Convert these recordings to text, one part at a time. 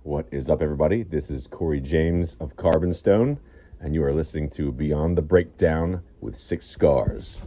What is up, everybody? This is Corey James of Carbonstone, and you are listening to Beyond the Breakdown with Six Scars.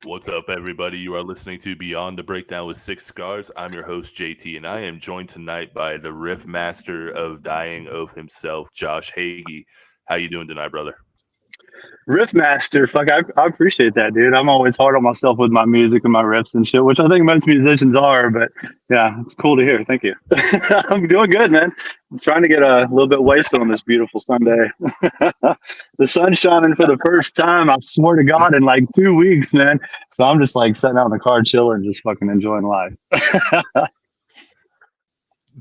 What's up, everybody? You are listening to Beyond the Breakdown with Six Scars. I'm your host, JT, and I am joined tonight by the riff master of Dying Oath himself, Josh Hagee. How you doing tonight, brother? Riff master, fuck, I appreciate that, dude. I'm always hard on myself with my music and my riffs and shit, which I think most musicians are, but yeah, it's cool to hear. Thank you. I'm doing good, man. I'm trying to get a little bit wasted on this beautiful Sunday. The sun's shining for the first time, I swear to God, in like 2 weeks, man. So I'm just like sitting out in the car chilling, just fucking enjoying life.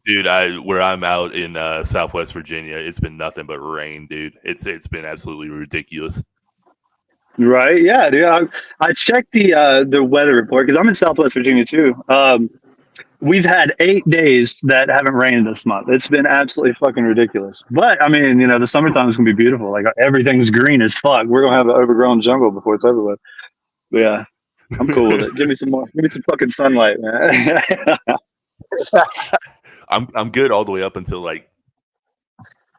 Dude, where I'm out in Southwest Virginia, it's been nothing but rain, dude. It's been absolutely ridiculous. Right? Yeah, dude. I checked the weather report because I'm in Southwest Virginia too. We've had 8 days that haven't rained this month. It's been absolutely fucking ridiculous. But I mean, the summertime is gonna be beautiful. Like everything's green as fuck. We're gonna have an overgrown jungle before it's over with. But yeah, I'm cool with it. Give me some more. Give me some fucking sunlight, man. I'm good all the way up until like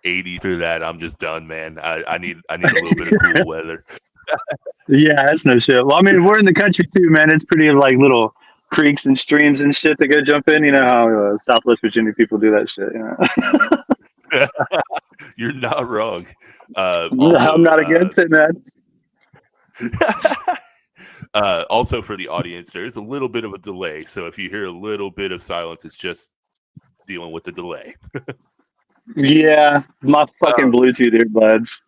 80. Through that, I'm just done, man. I need a little bit of cool weather. Yeah, that's no shit. Well, I mean, we're in the country too, man. It's pretty like little creeks and streams and shit to go jump in. You know how Southwest Virginia people do that shit. You're not wrong. I'm not against it, man. Also, for the audience, there is a little bit of a delay. So if you hear a little bit of silence, it's just dealing with the delay. Yeah, my fucking Bluetooth earbuds.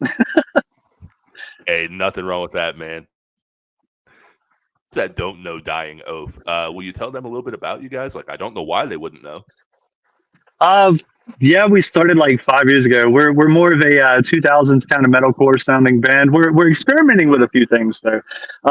Hey, nothing wrong with that, man. That don't know Dying Oath. Will you tell them a little bit about you guys? Like, I don't know why they wouldn't know. Yeah, we started like 5 years ago. We're more of a 2000s kind of metalcore sounding band. We're experimenting with a few things though.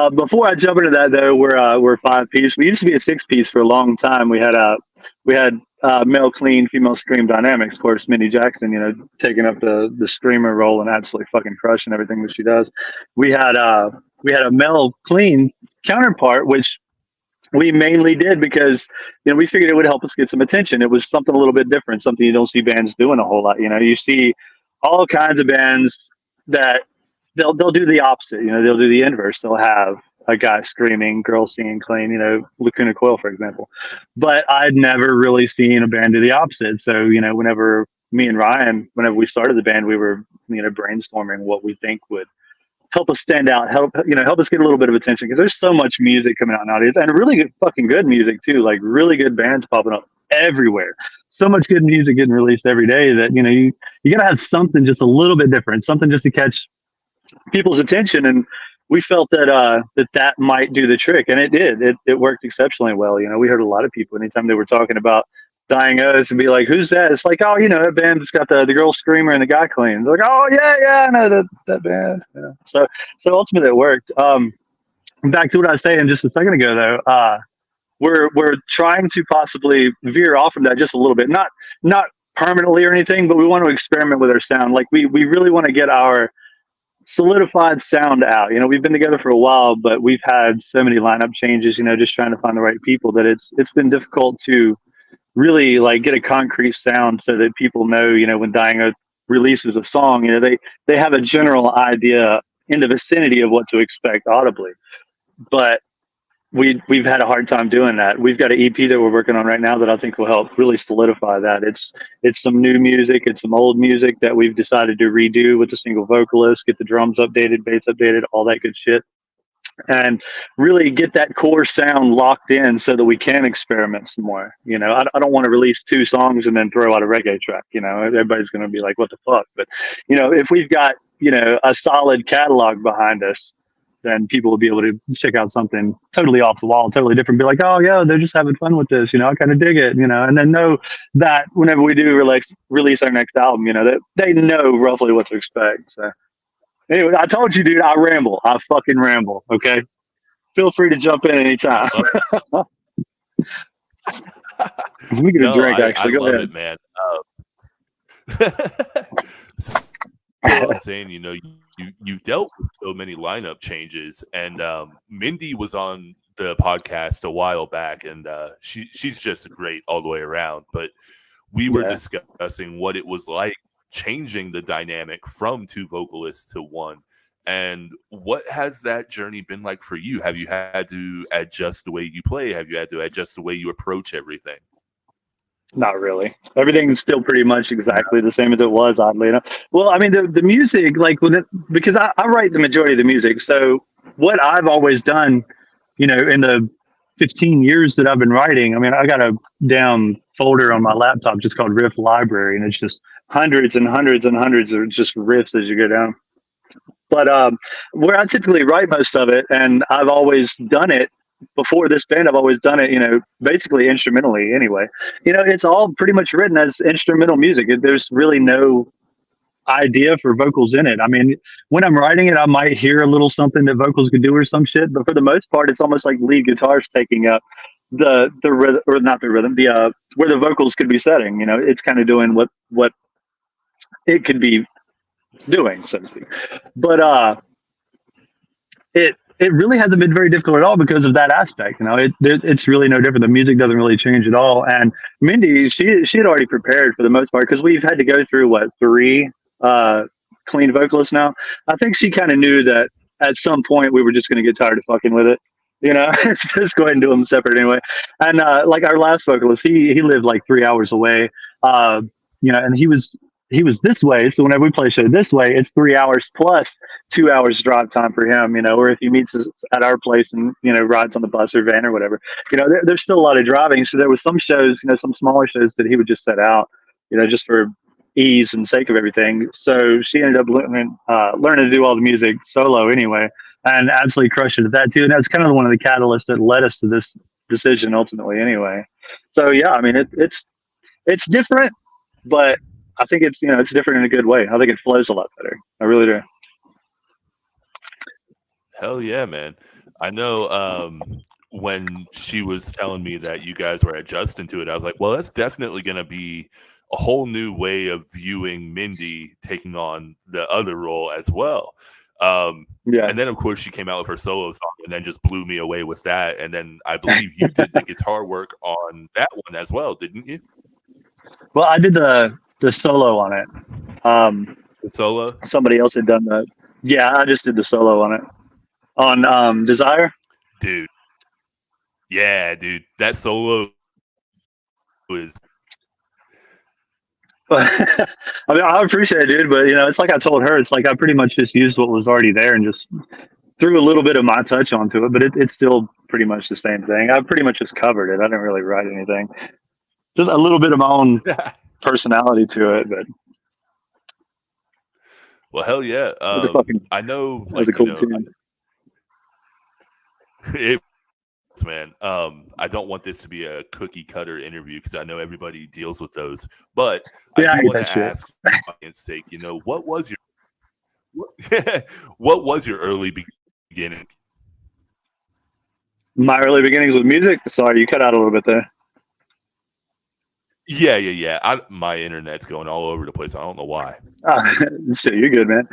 Before I jump into that though, we're a 5-piece. We used to be a 6-piece for a long time. We had male clean, female scream dynamics. Of course, Minnie Jackson, taking up the screamer role and absolutely fucking crushing everything that she does. We had a male clean counterpart, which we mainly did because we figured it would help us get some attention. It was something a little bit different, something you don't see bands doing a whole lot. You see all kinds of bands that they'll do the opposite. They'll do the inverse. They'll have a guy screaming, girl singing clean. Lacuna Coil, for example. But I'd never really seen a band do the opposite. So whenever me and Ryan, whenever we started the band, we were brainstorming what we think would help us stand out, help us get a little bit of attention, because there's so much music coming out nowadays, and really good, fucking good music too, like really good bands popping up everywhere. So much good music getting released every day that you gotta have something just a little bit different, something just to catch people's attention. And we felt that that might do the trick, and it did. It worked exceptionally well. We heard a lot of people anytime they were talking about Dying Oath and be like, who's that? It's like, oh, a band that's got the girl screamer and the guy clean. They're like, oh yeah, I know that band. So ultimately it worked. Back to what I was saying just a second ago though, we're trying to possibly veer off from that just a little bit, not permanently or anything, but we want to experiment with our sound. Like we really want to get our solidified sound out. We've been together for a while, but we've had so many lineup changes, just trying to find the right people, that it's been difficult to really like get a concrete sound so that people know, when Dying Oath releases a song, they have a general idea in the vicinity of what to expect audibly. But we've had a hard time doing that. We've got an EP that we're working on right now that I think will help really solidify that. It's some new music, it's some old music that we've decided to redo with a single vocalist, get the drums updated, bass updated, all that good shit, and really get that core sound locked in so that we can experiment some more. I don't want to release 2 songs and then throw out a reggae track. Everybody's going to be like, what the fuck? But if we've got a solid catalog behind us, then people will be able to check out something totally off the wall, totally different, be like, oh yeah, they're just having fun with this, I kind of dig it, and then know that whenever we do release our next album, that they know roughly what to expect. So anyway, I told you, dude, I ramble. I fucking ramble. Okay. feel free to jump in anytime. We get a drink, I actually. Go love ahead. it, man. So I'm saying, you've dealt with so many lineup changes, and Mindy was on the podcast a while back, and she's just great all the way around. But we were discussing what it was like changing the dynamic from two vocalists to one. And what has that journey been like for you? Have you had to adjust the way you play? Have you had to adjust the way you approach everything? Not really. Everything's still pretty much exactly the same as it was, oddly enough. Well, I mean, the music, like, because I write the majority of the music. So what I've always done, in the 15 years that I've been writing, I mean, I got a damn folder on my laptop just called Riff Library, and it's just hundreds and hundreds and hundreds of just riffs as you go down. But where I typically write most of it, and I've always done it before this band, I've always done it, basically instrumentally anyway. It's all pretty much written as instrumental music. There's really no idea for vocals in it. I mean, when I'm writing it, I might hear a little something that vocals could do or some shit, but for the most part, it's almost like lead guitars taking up the rhythm, or not the rhythm, the where the vocals could be setting. It's kind of doing what it could be doing, so to speak. But it really hasn't been very difficult at all because of that aspect. It's really no different. The music doesn't really change at all. And Mindy, she had already prepared for the most part, because we've had to go through three clean vocalists now. I think she kind of knew that at some point we were just going to get tired of fucking with it. Just go ahead and do them separate anyway. And like our last vocalist, he lived like 3 hours away. And he was this way. So whenever we play a show this way, it's 3 hours plus 2 hours drive time for him, or if he meets us at our place and, rides on the bus or van or whatever, there's still a lot of driving. So there was some shows, some smaller shows that he would just set out, just for ease and sake of everything. So she ended up learning to do all the music solo anyway, and absolutely crushed it at that too. And that's kind of one of the catalysts that led us to this decision ultimately anyway. So yeah, I mean, it's different, but I think it's it's different in a good way. I think it flows a lot better. I really do. Hell yeah, man. I know when she was telling me that you guys were adjusting to it, I was like, well, that's definitely going to be a whole new way of viewing Mindy taking on the other role as well. Yeah. And then, of course, she came out with her solo song and then just blew me away with that. And then I believe you did the guitar work on that one as well, didn't you? Well, I did the solo on it. The solo? Somebody else had done that. Yeah, I just did the solo on it. On Desire? Dude. Yeah, dude. That solo was... I mean, I appreciate it, dude, but it's like I told her, it's like I pretty much just used what was already there and just threw a little bit of my touch onto it, but it's still pretty much the same thing. I pretty much just covered it. I didn't really write anything. Just a little bit of my own personality to it, but well, hell yeah. I know, like, a cool tune. Man, I don't want this to be a cookie cutter interview because I know everybody deals with those, but yeah, I do want to ask for my audience sake, what was your early beginning? My early beginnings with music? Sorry, you cut out a little bit there. Yeah. My internet's going all over the place. I don't know why. Shit, you're good, man.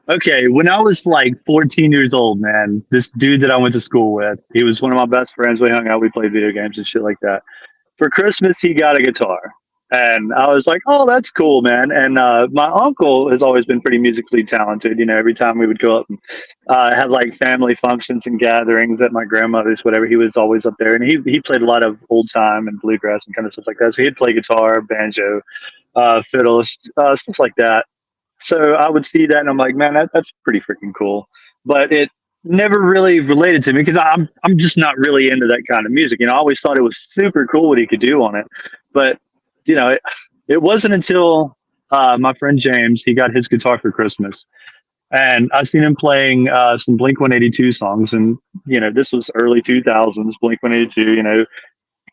Okay, when I was like 14 years old, man, this dude that I went to school with, he was one of my best friends. We hung out, we played video games and shit like that. For Christmas, he got a guitar. And I was like, oh, that's cool, man. And my uncle has always been pretty musically talented. Every time we would go up and have like family functions and gatherings at my grandmother's, whatever, he was always up there. And he played a lot of old time and bluegrass and kind of stuff like that. So he'd play guitar, banjo, fiddle, stuff like that. So I would see that and I'm like, man, that's pretty freaking cool. But it never really related to me because I'm just not really into that kind of music. I always thought it was super cool what he could do on it. But, it wasn't until my friend James, he got his guitar for Christmas. And I seen him playing some Blink-182 songs. And, this was early 2000s, Blink-182,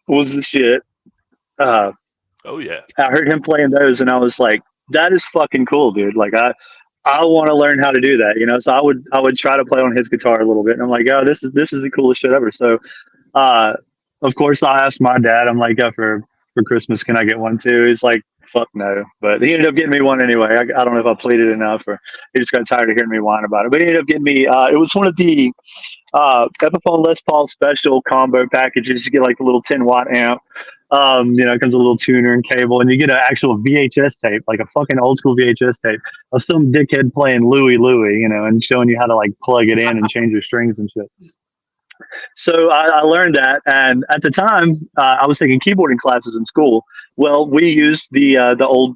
was the shit. Oh, yeah. I heard him playing those and I was like, that is fucking cool, dude. Like I want to learn how to do that, you know. So I would try to play on his guitar a little bit, and I'm like, oh, this is the coolest shit ever. So, uh, of course, I asked my dad. I'm like, for Christmas, can I get one too? He's like, fuck no. But he ended up getting me one anyway. I don't know if I pleaded enough or he just got tired of hearing me whine about it. But he ended up getting me. It was one of the Epiphone Les Paul special combo packages. You get like a little 10-watt amp. You know, it comes with a little tuner and cable, and you get an actual VHS tape, like a fucking old school VHS tape of some dickhead playing Louie Louie, you know, and showing you how to like plug it in and change your strings and shit. So I learned that, and at the time, I was taking keyboarding classes in school. Well, we used the old,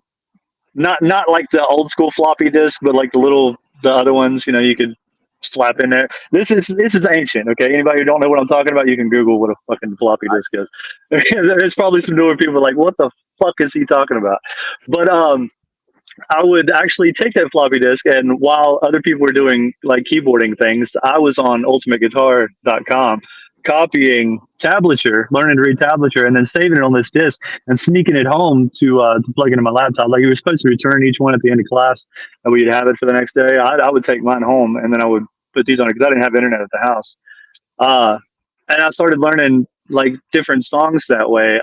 not like the old school floppy disk, but like the other ones. You know, you could slap in there. This is ancient. Okay, anybody who don't know what I'm talking about, you can Google what a fucking floppy disk is. There's probably some newer people like, what the fuck is he talking about? But I would actually take that floppy disk, and while other people were doing like keyboarding things, I was on ultimateguitar.com copying tablature, learning to read tablature, and then saving it on this disk and sneaking it home to plug into my laptop. Like you were supposed to return each one at the end of class, and we'd have it for the next day. I would take mine home, and then I would put these on it because I didn't have internet at the house. And I started learning like different songs that way.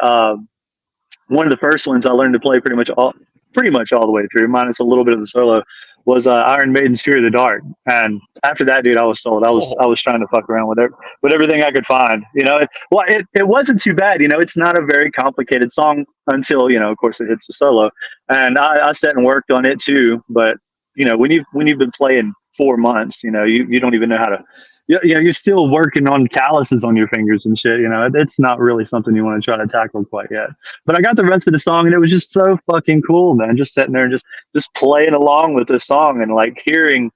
One of the first ones I learned to play pretty much all the way through, minus a little bit of the solo, was Iron Maiden's "Fear of the Dark." And after that, dude, I was sold. I was trying to fuck around with everything I could find. You know, it wasn't too bad. You know, it's not a very complicated song until, you know, of course, it hits the solo. And I sat and worked on it too. But you know, when you've been playing 4 months, you know, you don't even know how to. You know, you're still working on calluses on your fingers and shit. You know, it's not really something you want to try to tackle quite yet. But I got the rest of the song, and it was just so fucking cool, man. Just sitting there and just playing along with the song and like hearing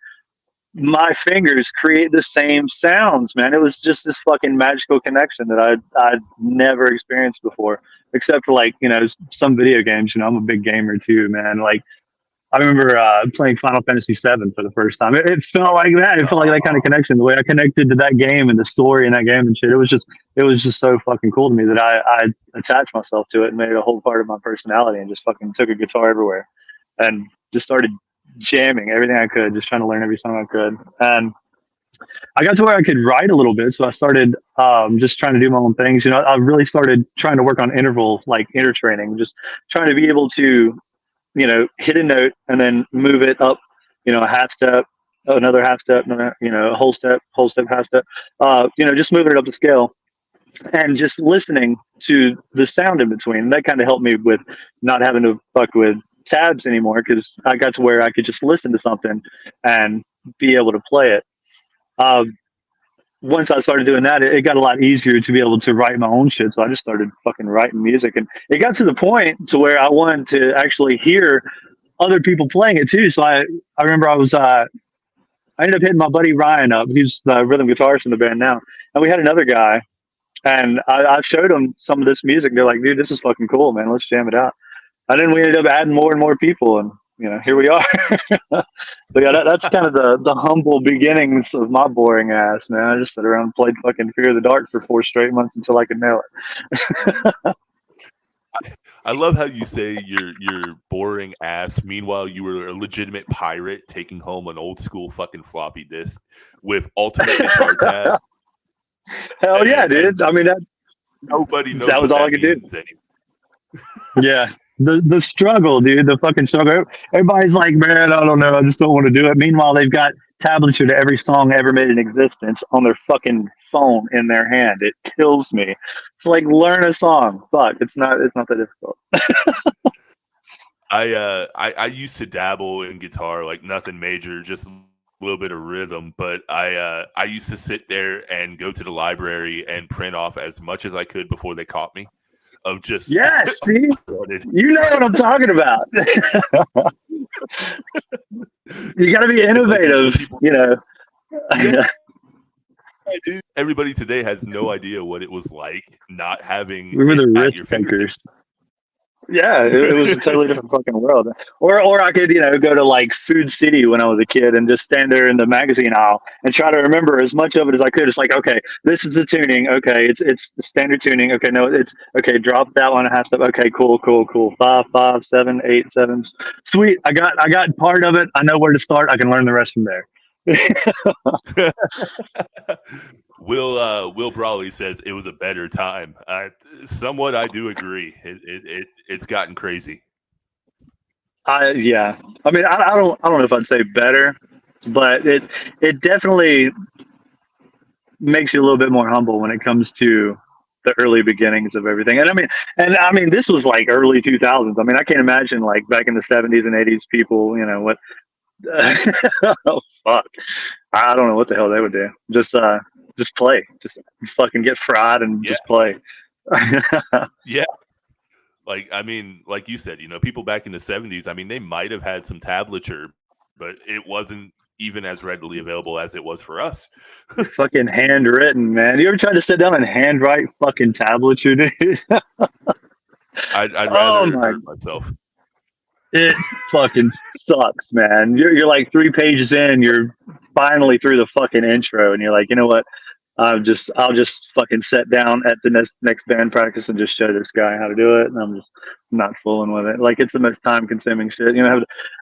my fingers create the same sounds, man. It was just this fucking magical connection that I'd never experienced before, except for like, you know, some video games. You know, I'm a big gamer too, man. Like I remember playing Final Fantasy VII for the first time. It felt like that. It felt like that kind of connection. The way I connected to that game and the story in that game and shit. It was just so fucking cool to me that I attached myself to it and made it a whole part of my personality and just fucking took a guitar everywhere and just started jamming everything I could, just trying to learn every song I could. And I got to where I could write a little bit, so I started just trying to do my own things. You know, I really started trying to work on inter training, just trying to be able to, you know, hit a note and then move it up, you know, a half step, another half step, you know, a whole step, half step, you know, just moving it up the scale and just listening to the sound in between. And that kind of helped me with not having to fuck with tabs anymore, because I got to where I could just listen to something and be able to play it. Once I started doing that, it got a lot easier to be able to write my own shit. So I just started fucking writing music, and it got to the point to where I wanted to actually hear other people playing it too. So I remember I ended up hitting my buddy Ryan up. He's the rhythm guitarist in the band now, and we had another guy, and I showed him some of this music. They're like, dude, this is fucking cool, man. Let's jam it out. And then we ended up adding more and more people, and you know, here we are. But yeah, that's kind of the humble beginnings of my boring ass, man. I just sat around and played fucking Fear of the Dark for 4 straight months until I could nail it. I love how you say your boring ass. Meanwhile, you were a legitimate pirate taking home an old school fucking floppy disk with ultimate guitar tabs. Hell yeah, dude. I mean, nobody knows that was all I could do. Yeah. The struggle, dude, the fucking struggle. Everybody's like, man, I don't know, I just don't want to do it. Meanwhile, they've got tablature to every song ever made in existence on their fucking phone in their hand. It kills me. It's like, learn a song. Fuck, it's not that difficult. I used to dabble in guitar, like nothing major, just a little bit of rhythm. But I used to sit there and go to the library and print off as much as I could before they caught me. Of just yes, see? You know what I'm talking about. You got to be innovative, like, you know. Yeah. Everybody today has no idea what it was like not having. We were the risk takers. Yeah, it was a totally different fucking world. Or I could, go to like Food City when I was a kid and just stand there in the magazine aisle and try to remember as much of it as I could. It's like, okay, this is the tuning. Okay, it's the standard tuning. Okay, no, it's okay. Drop that one a half step. Okay, cool, cool, cool. 5, 5, 7, 8, 7. Sweet. I got part of it. I know where to start. I can learn the rest from there. Will Brawley says it was a better time. Somewhat, I do agree. It's gotten crazy. Yeah. I mean, I don't know if I'd say better, but it definitely makes you a little bit more humble when it comes to the early beginnings of everything. And I mean, this was like early 2000s. I mean, I can't imagine like back in the 70s and 80s, people, what? Oh fuck! I don't know what the hell they would do. Just play. Just fucking get fried and just play. Yeah. Like, I mean, like you said, people back in the 70s, I mean, they might have had some tablature, but it wasn't even as readily available as it was for us. Fucking handwritten, man. You ever tried to sit down and handwrite fucking tablature, dude? I'd rather hurt myself. It fucking sucks, man. You're like 3 pages in, you're finally through the fucking intro, and you're like, you know what? I'll just fucking sit down at the next band practice and just show this guy how to do it, and I'm just not fooling with it. Like, it's the most time consuming shit.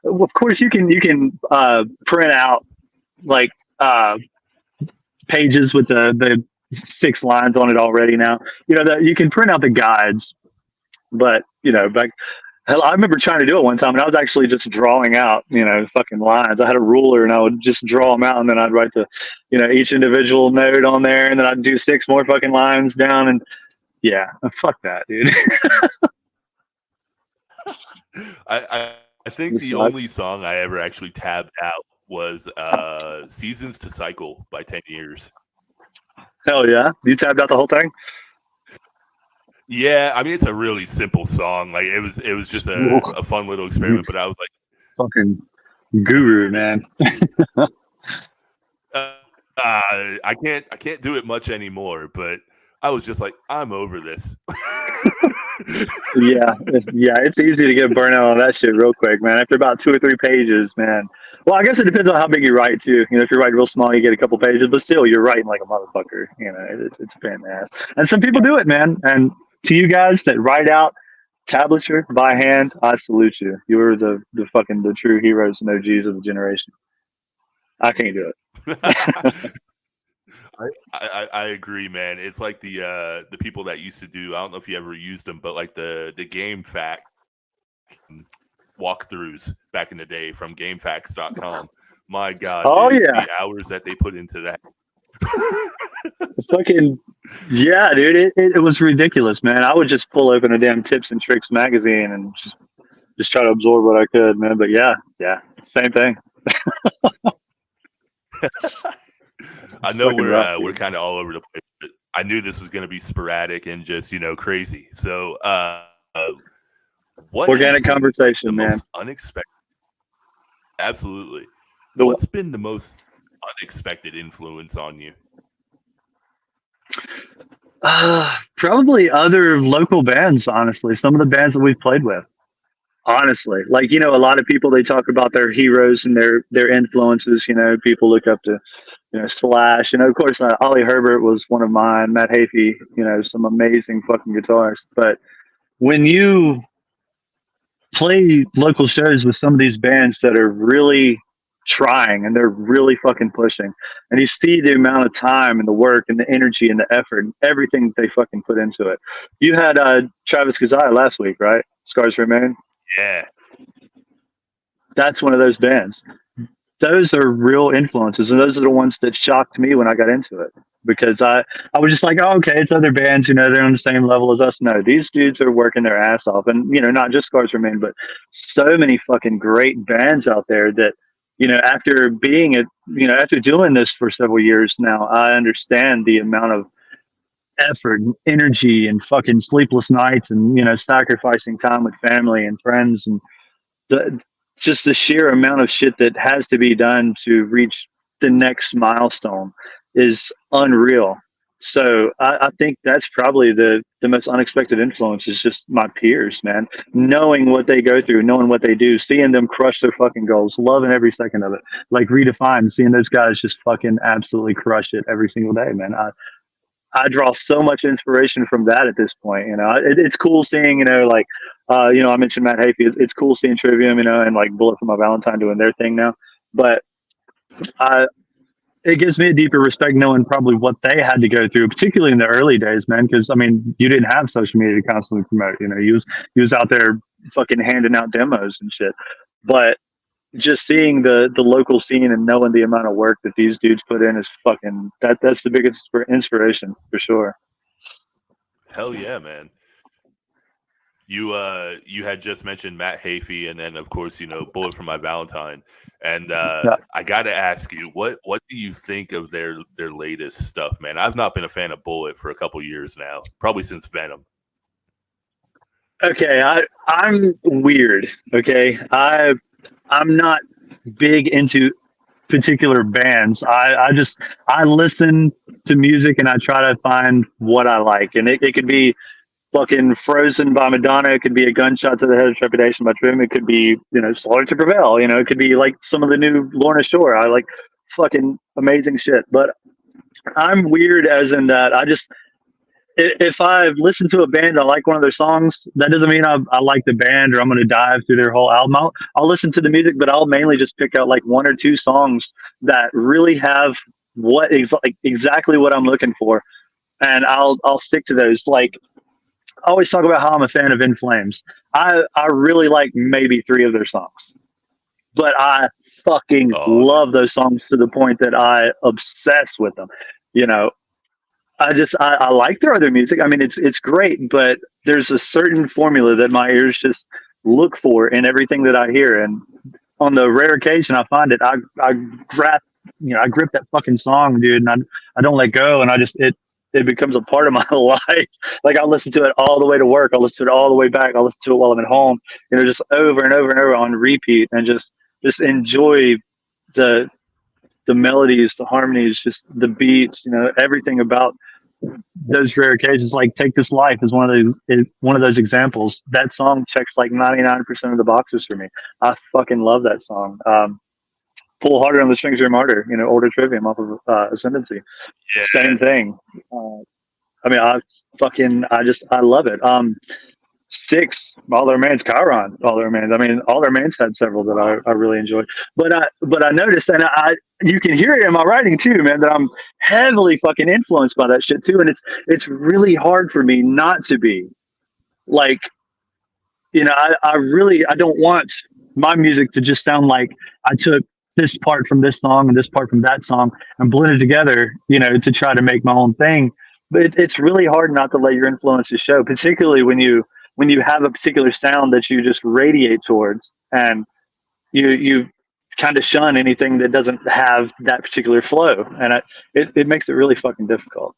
Of course you can print out like pages with the 6 lines on it already now. That you can print out the guides, but back. Hell, I remember trying to do it one time, and I was actually just drawing out, fucking lines. I had a ruler, and I would just draw them out, and then I'd write each individual note on there, and then I'd do 6 more fucking lines down, and yeah, fuck that, dude. I think the only song I ever actually tabbed out was "Seasons to Cycle" by 10 Years. Hell yeah, you tabbed out the whole thing. Yeah, I mean, it's a really simple song. Like, it was just a fun little experiment. But I was like, fucking guru, man. I can't do it much anymore. But I was just like, I'm over this. yeah, it's easy to get burnt out on that shit real quick, man. After about 2 or 3 pages, man. Well, I guess it depends on how big you write too. If you write real small, you get a couple pages, but still, you're writing like a motherfucker. It's a pain in the ass. And some people do it, man. And to you guys that write out tablature by hand, I salute you. You're the true heroes and OGs of the generation. I can't do it. I agree, man. It's like the people that used to do. I don't know if you ever used them, but like the GameFAQ walkthroughs back in the day from GameFAQs.com. My God, the hours that they put into that. Fucking yeah, dude. It was ridiculous, man. I would just pull open a damn Tips and Tricks magazine and just try to absorb what I could, man. But yeah, same thing. I know we're kind of all over the place, but I knew this was going to be sporadic and just crazy. So, what organic conversation, man? Most unexpected. Absolutely. What's been the most unexpected influence on you? Probably other local bands, honestly. Some of the bands that we've played with. Honestly, like, a lot of people, they talk about their heroes and their influences. People look up to, Slash. Of course, Ollie Herbert was one of mine. Matt Hafey, some amazing fucking guitarists. But when you play local shows with some of these bands that are really trying and they're really fucking pushing, and you see the amount of time and the work and the energy and the effort and everything they fucking put into it. You had Travis Kazai last week, right? Scars Remain. Yeah, that's one of those bands. Those are real influences, and those are the ones that shocked me when I got into it, because I was just like, oh, okay, it's other bands, they're on the same level as us. No, these dudes are working their ass off, and not just Scars Remain, but so many fucking great bands out there that, after after doing this for several years now, I understand the amount of effort and energy and fucking sleepless nights and sacrificing time with family and friends, and just the sheer amount of shit that has to be done to reach the next milestone is unreal. So I think that's probably the most unexpected influence is just my peers, man. Knowing what they go through, knowing what they do, seeing them crush their fucking goals, loving every second of it. Like Redefine, seeing those guys just fucking absolutely crush it every single day, man. I draw so much inspiration from that at this point. It's cool seeing, I mentioned Matt Hafey. It's cool seeing Trivium, and like Bullet for My Valentine doing their thing now. But I, it gives me a deeper respect knowing probably what they had to go through, particularly in the early days, man. Because I mean, you didn't have social media to constantly promote. You was out there fucking handing out demos and shit. But just seeing the local scene and knowing the amount of work that these dudes put in is fucking that's the biggest inspiration for sure. Hell yeah, man. You had just mentioned Matt Hafey, and then of course Bullet for My Valentine, and Yeah. I got to ask you, what do you think of their latest stuff, man? I've not been a fan of Bullet for a couple years now, probably since Venom. Okay, I'm weird. Okay, I'm not big into particular bands. I listen to music and I try to find what I like, and it could be fucking Frozen by Madonna. It could be A Gunshot to the Head of Trepidation by Trivium. It could be Slaughter to Prevail. It could be like some of the new Lorna Shore. I like fucking amazing shit. But I'm weird as in that if I've listened to a band, I like one of their songs, that doesn't mean I like the band or I'm going to dive through their whole album. I'll listen to the music, but I'll mainly just pick out like one or two songs that really have exactly what I'm looking for, and I'll stick to those. Like I always talk about how I'm a fan of In Flames. I really like maybe three of their songs, but I fucking love those songs to the point that I obsess with them. You know, I like their other music. I mean, it's great, but there's a certain formula that my ears just look for in everything that I hear. And on the rare occasion I find it, I grab, I grip that fucking song, dude, and I don't let go, and it becomes a part of my life. Like I listen to it all the way to work. I listen to it all the way back. I listen to it while I'm at home. Just over and over and over on repeat, and just enjoy the melodies, the harmonies, just the beats, everything about those rare occasions. Like Take This Life is one of those examples. That song checks like 99% of the boxes for me. I fucking love that song. Pull Harder on the Strings You're Martyr, Older Trivium off of Ascendancy. Yes. Same thing. I mean, I love it. Six, All That Remains, Chiron, All That Remains. I mean, All That Remains had several that I really enjoyed. But I noticed, and you can hear it in my writing too, man, that I'm heavily fucking influenced by that shit too. And it's really hard for me not to be. Like, I don't want my music to just sound like I took this part from this song and this part from that song and blended together, to try to make my own thing. But it's really hard not to let your influences show, particularly when you have a particular sound that you just radiate towards, and you kind of shun anything that doesn't have that particular flow, and it makes it really fucking difficult.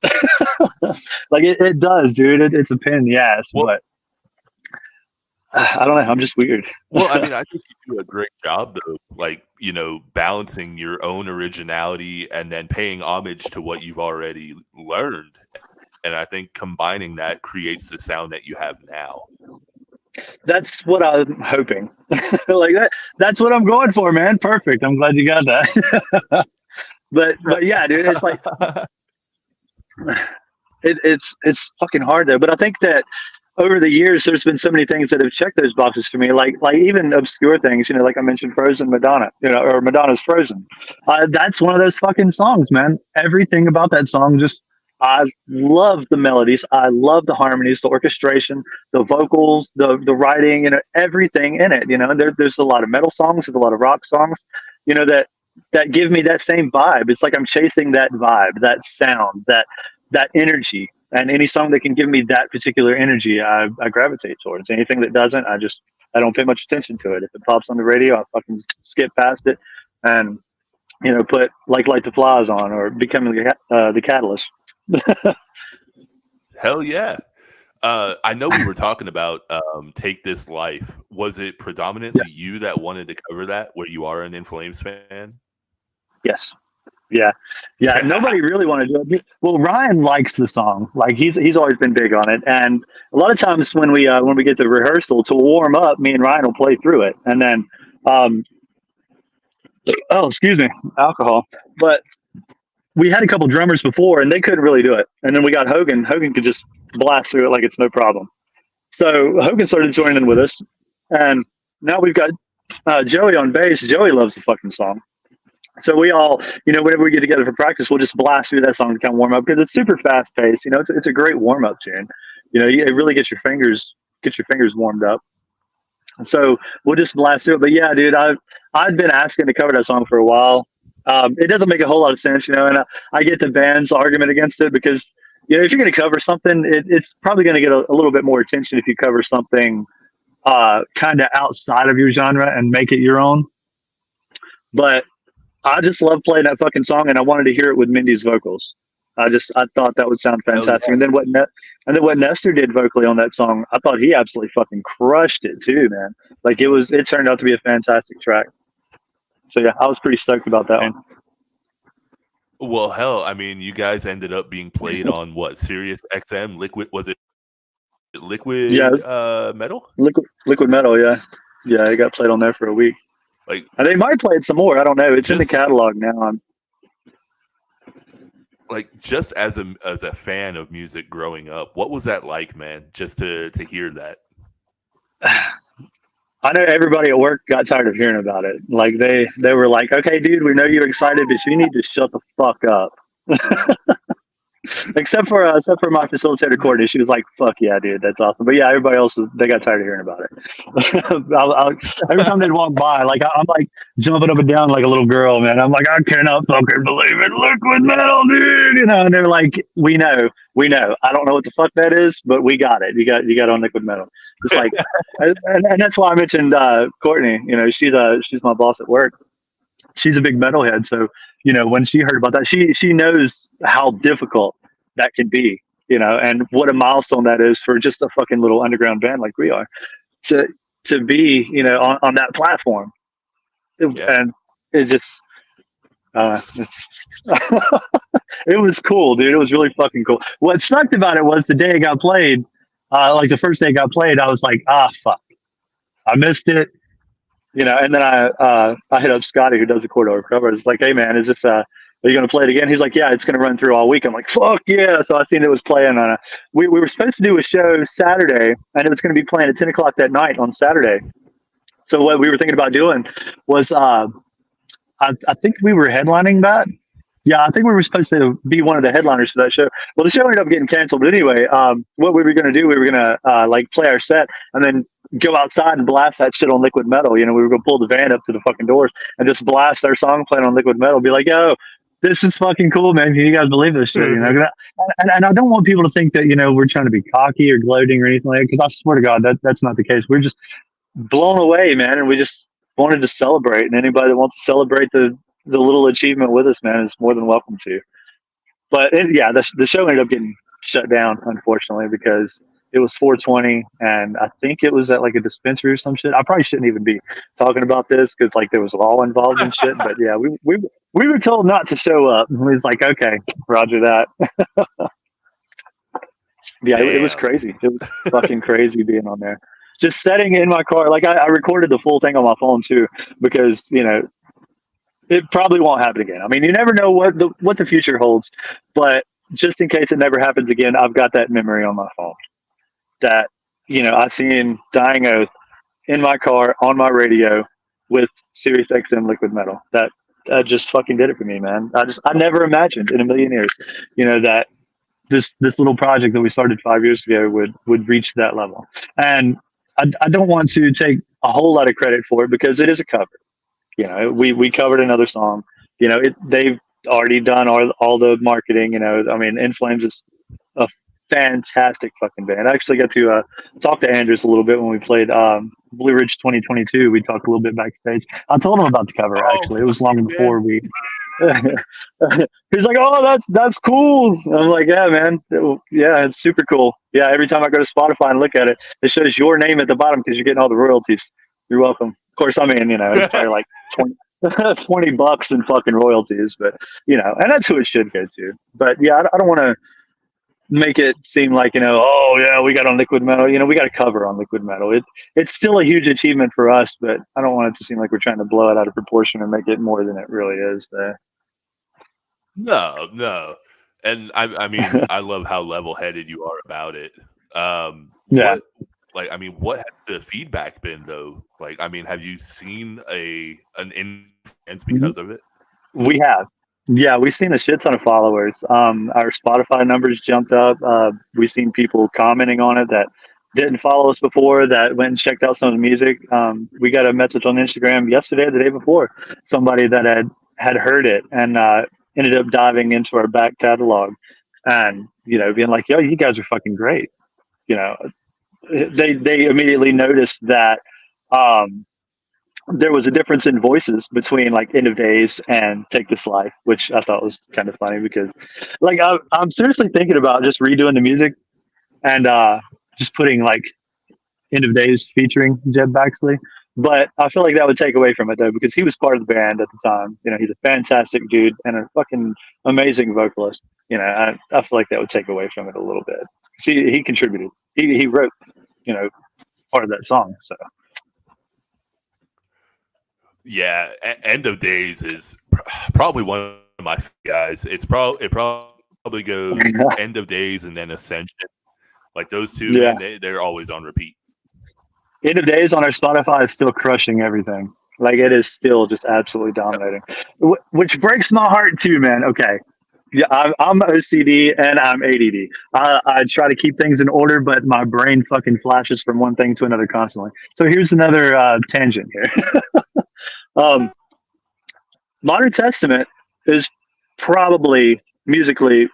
Like it does, dude. It's a pain in the ass, but I don't know. I'm just weird. Well, I mean, I think you do a great job though, like, balancing your own originality and then paying homage to what you've already learned. And I think combining that creates the sound that you have now. That's what I'm hoping. Like that's what I'm going for, man. Perfect. I'm glad you got that. but yeah, dude, it's like it's fucking hard though. But I think that over the years, there's been so many things that have checked those boxes for me, like even obscure things, like I mentioned Frozen Madonna, or Madonna's Frozen. That's one of those fucking songs, man. Everything about that song, I love the melodies. I love the harmonies, the orchestration, the vocals, the writing, everything in it, and there's a lot of metal songs, there's a lot of rock songs, that give me that same vibe. It's like I'm chasing that vibe, that sound, that energy. And any song that can give me that particular energy, I gravitate towards. Anything that doesn't, I don't pay much attention to it. If it pops on the radio, I fucking skip past it and, put Like Light the Flies on or Becoming the Catalyst. Hell yeah. I know we were talking about Take This Life. Was it predominantly you that wanted to cover that, where you are an In Flames fan? Yes. Yeah, yeah. Nobody really wanted to do it. Well, Ryan likes the song. Like he's always been big on it. And a lot of times when we get to rehearsal to warm up, me and Ryan will play through it. And then, oh, excuse me, alcohol. But we had a couple drummers before, and they couldn't really do it. And then we got Hogan. Hogan could just blast through it like it's no problem. So Hogan started joining in with us, and now we've got Joey on bass. Joey loves the fucking song. So we all, whenever we get together for practice, we'll just blast through that song to kind of warm up because it's super fast paced. It's a great warm up tune. It really gets your fingers warmed up. So we'll just blast through it. But yeah, dude, I've been asking to cover that song for a while. It doesn't make a whole lot of sense, and I get the band's argument against it because if you're going to cover something, it's probably going to get a little bit more attention if you cover something kind of outside of your genre and make it your own. But I just love playing that fucking song, and I wanted to hear it with Mindy's vocals. I thought that would sound fantastic. Yeah. And then what Nestor did vocally on that song, I thought he absolutely fucking crushed it too, man. Like it turned out to be a fantastic track. So yeah, I was pretty stoked about that one. Well, hell, I mean, you guys ended up being played on what, Sirius XM? Liquid? Was it Liquid? Yeah, Metal? Liquid Metal, yeah. Yeah, it got played on there for a week. Like, and they might play it some more. I don't know. It's in the catalog now. Like, just as a fan of music growing up, what was that like, man? Just to hear that. I know everybody at work got tired of hearing about it. Like they were like, "Okay, dude, we know you're excited, but you need to shut the fuck up." except for my facilitator Courtney, she was like, "Fuck yeah, dude, that's awesome." But yeah, everybody else they got tired of hearing about it. Every time they'd walk by, like I'm like jumping up and down like a little girl, man. I'm like, I cannot fucking believe it, Liquid Metal, dude. And they're like, we know. I don't know what the fuck that is, but we got it. You got on Liquid Metal. It's like, and that's why I mentioned Courtney. She's my boss at work. She's a big metalhead, so when she heard about that, she knows how difficult that can be, and what a milestone that is for just a fucking little underground band like we are to be, on that platform. And it just, it was cool, dude. It was really fucking cool. What sucked about it was the day it got played, like the first day it got played, I was like, fuck, I missed it. And then I hit up Scotty, who does the Corridor cover. It's like, hey man, is this are you gonna play it again? He's like, yeah, it's gonna run through all week. I'm like, fuck yeah! So I seen it was playing on we were supposed to do a show Saturday, and it was gonna be playing at 10:00 that night on Saturday. So what we were thinking about doing was, I think we were headlining that. Yeah, I think we were supposed to be one of the headliners for that show. Well, the show ended up getting canceled. But anyway, what we were going to do, we were going to like play our set and then go outside and blast that shit on Liquid Metal. We were going to pull the van up to the fucking doors and just blast our song playing on Liquid Metal. Be like, yo, this is fucking cool, man. Can you guys believe this shit? And I don't want people to think that, we're trying to be cocky or gloating or anything like that, because I swear to God, that's not the case. We're just blown away, man. And we just wanted to celebrate. And anybody that wants to celebrate the little achievement with us, man, is more than welcome to. But the show ended up getting shut down, unfortunately, because it was 420, and I think it was at like a dispensary or some shit. I probably shouldn't even be talking about this because like there was law involved in shit. But yeah, we were told not to show up. And we was like, okay, Roger that. It was crazy. It was fucking crazy being on there. Just sitting in my car, like I recorded the full thing on my phone too, because it probably won't happen again. I mean, you never know what the future holds, but just in case it never happens again, I've got that memory on my phone that, I've seen Dying Oath in my car on my radio with Sirius XM Liquid Metal. That just fucking did it for me, man. I never imagined in a million years, that this little project that we started 5 years ago would reach that level. And I don't want to take a whole lot of credit for it because it is a cover. We covered another song. They've already done all the marketing. I mean, In Flames is a fantastic fucking band. I actually got to talk to Andrews a little bit when we played Blue Ridge 2022. We talked a little bit backstage. I told him about the cover. Actually, it was long before we. He's like, "Oh, that's cool." I'm like, "Yeah, man. Yeah, it's super cool. Yeah, every time I go to Spotify and look at it, it shows your name at the bottom because you're getting all the royalties. You're welcome." Of course, I mean, it's probably like $20 in fucking royalties, but and that's who it should go to. But yeah, I don't want to make it seem like oh yeah, we got on liquid metal. We got a cover on liquid metal. It's still a huge achievement for us, but I don't want it to seem like we're trying to blow it out of proportion and make it more than it really is. There. No. And I mean, I love how level-headed you are about it. Yeah. What has the feedback been though? Like, I mean, have you seen an influence because of it? We have. Yeah, we've seen a shit ton of followers. Our Spotify numbers jumped up. We've seen people commenting on it that didn't follow us before, that went and checked out some of the music. We got a message on Instagram yesterday or the day before, somebody that had heard it and ended up diving into our back catalog and being like, "Yo, you guys are fucking great." They immediately noticed that there was a difference in voices between like End of Days and Take This Life, which I thought was kind of funny because like I'm seriously thinking about just redoing the music and just putting like End of Days featuring Jeb Baxley. But I feel like that would take away from it though, because he was part of the band at the time. He's a fantastic dude and a fucking amazing vocalist. I feel like that would take away from it a little bit. See, he contributed. He wrote, part of that song. So yeah, End of Days is probably one of my guys. It probably goes End of Days and then Ascension. Like those two, yeah. man, they're always on repeat. End of Days on our Spotify is still crushing everything. Like it is still just absolutely dominating, which breaks my heart too, man. Okay, yeah, I'm OCD and I'm ADD. I try to keep things in order, but my brain fucking flashes from one thing to another constantly. So here's another tangent here. Modern Testament is probably musically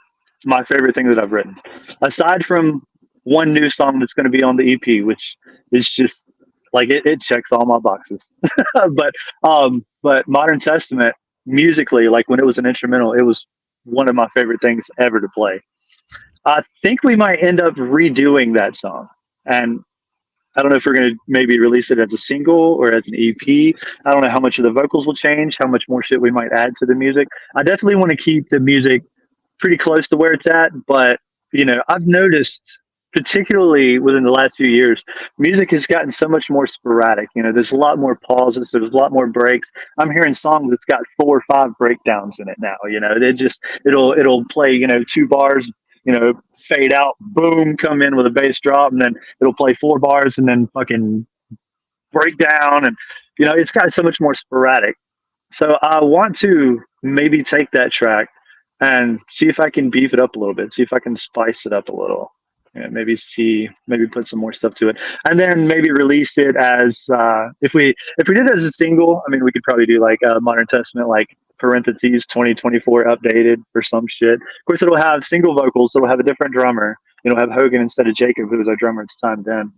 my favorite thing that I've written, aside from one new song that's going to be on the EP, which is just like it checks all my boxes. but Modern Testament musically, like when it was an instrumental, it was one of my favorite things ever to play. I think we might end up redoing that song, and I don't know if we're going to maybe release it as a single or as an EP. I don't know how much of the vocals will change, how much more shit we might add to the music. I definitely want to keep the music pretty close to where it's at, but I've noticed, particularly within the last few years, music has gotten so much more sporadic. There's a lot more pauses, there's a lot more breaks. I'm hearing songs that's got 4 or 5 breakdowns in it now. It'll play, 2 bars, fade out, boom, come in with a bass drop, and then it'll play 4 bars and then fucking break down, and it's got so much more sporadic. So I want to maybe take that track and see if I can beef it up a little bit, see if I can spice it up a little. Maybe put some more stuff to it, and then maybe release it as if we did it as a single. I mean, we could probably do like Modern Testament, like parentheses 2024 updated or some shit. Of course, it'll have single vocals. It'll have a different drummer. It'll have Hogan instead of Jacob, who was our drummer at the time then.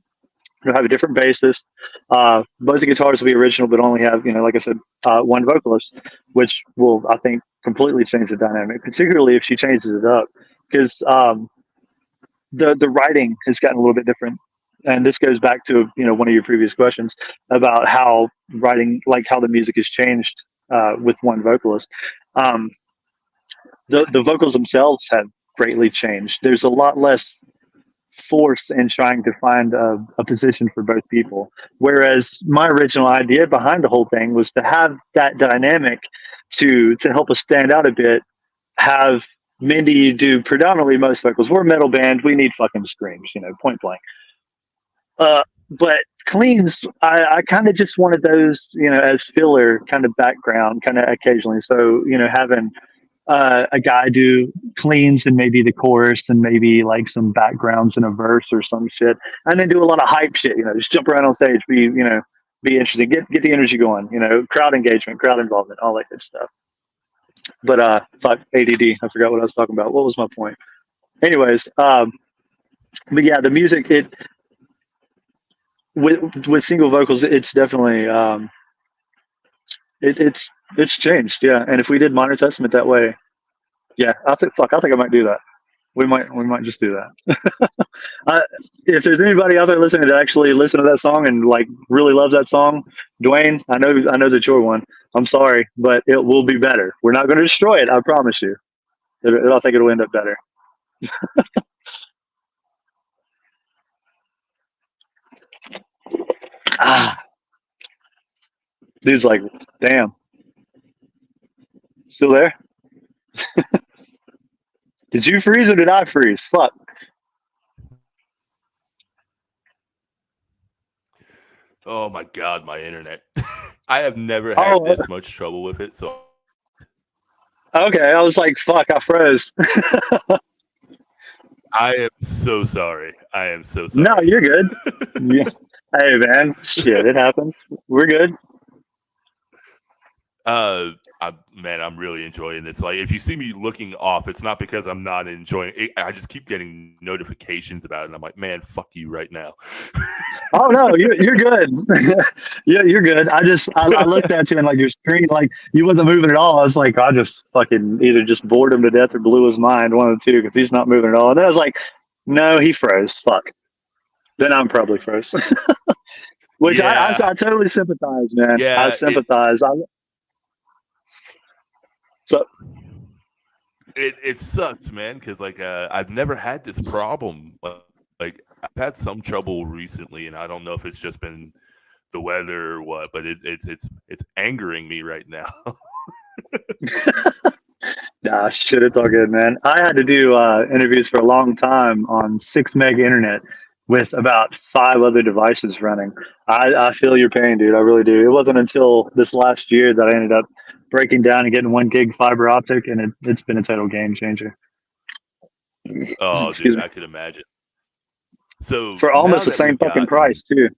It'll have a different bassist. Both the guitars will be original, but only have, like I said, one vocalist, which will, I think, completely change the dynamic, particularly if she changes it up. Because the writing has gotten a little bit different. And this goes back to, one of your previous questions about how writing, like how the music has changed with one vocalist. The vocals themselves have greatly changed. There's a lot less force in trying to find a position for both people. Whereas my original idea behind the whole thing was to have that dynamic to help us stand out a bit, have Mindy do predominantly most vocals. We're a metal band. We need fucking screams, point blank. But cleans, I kind of just wanted those, as filler kind of background, kind of occasionally. So, having a guy do cleans and maybe the chorus and maybe like some backgrounds in a verse or some shit, and then do a lot of hype shit, just jump around on stage, be interesting, get the energy going, crowd engagement, crowd involvement, all that good stuff. But ADD, I forgot what I was talking about. What was my point? Anyways, but yeah, the music, with single vocals, it's definitely it's changed, yeah. And if we did Modern Testament that way, yeah, I think I might do that. we might just do that. If there's anybody out there listening to actually listen to that song and like really loves that song, Dwayne, I know that you're one. I'm sorry, but it will be better. We're not going to destroy it. I promise you. I think it'll end up better. Ah, dude's like, damn, still there? Did you freeze or did I freeze? Fuck. Oh my God, my internet. I have never had Oh, this much trouble with it. So okay. I was like, fuck, I froze. I am so sorry. I am so No, sorry. you're good. Yeah. Hey, man. Shit, it happens. We're good. I'm really enjoying this. Like, if you see me looking off, it's not because I'm not enjoying it. I just keep getting notifications about it, and I'm like, man, fuck you right now. Oh no, you're good. Yeah, you're good. I looked at you and like your screen, like you wasn't moving at all. I was like, I just fucking either just bored him to death or blew his mind, one of the two, because he's not moving at all. And then I was like, no, he froze. Fuck. Then I'm probably froze. Which I totally sympathize, man. Yeah, I sympathize. So it sucks, man, because like I've never had this problem. Like I've had some trouble recently, and I don't know if it's just been the weather or what, but it's angering me right now. nah, shit, it's all good, man. I had to do interviews for a long time on 6 meg internet with about 5 other devices running. I feel your pain, dude. I really do. It wasn't until this last year that I ended up breaking down and getting 1 gig fiber optic, and it's been a total game changer. Oh, Excuse dude, me. I could imagine. So For now almost the that same we've fucking gotten price, too.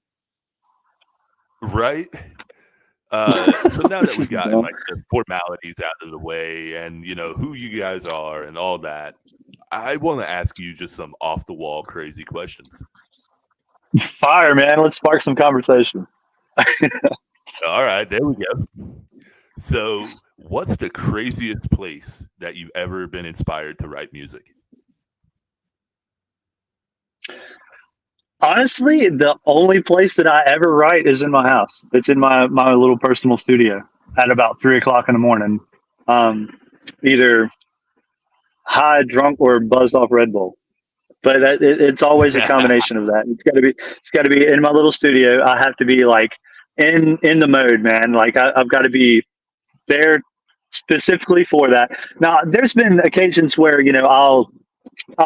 right. So now that Which we've is gotten dumb. like the formalities out of the way, and you know who you guys are and all that, I want to ask you just some off the wall crazy questions. Fire, man. Let's spark some conversation. All right, there we go. So, what's the craziest place that you've ever been inspired to write music? Honestly, the only place that I ever write is in my house. It's in my little personal studio at about 3 o'clock in the morning. Either high, drunk, or buzzed off Red Bull. But it's always a combination of that. It's got to be in my little studio. I have to be like in the mode, man. Like I've got to be there specifically for that. Now, there's been occasions where I'll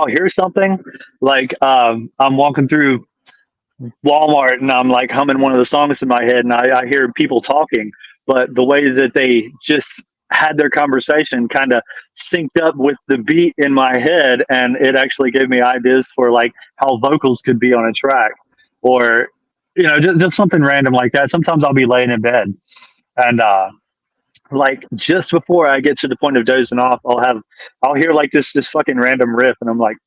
hear something like I'm walking through Walmart and I'm like humming one of the songs in my head and I hear people talking, but the way that they just had their conversation kind of synced up with the beat in my head, and it actually gave me ideas for like how vocals could be on a track, or just something random like that. Sometimes I'll be laying in bed and like just before I get to the point of dozing off, I'll hear like this fucking random riff, and I'm like,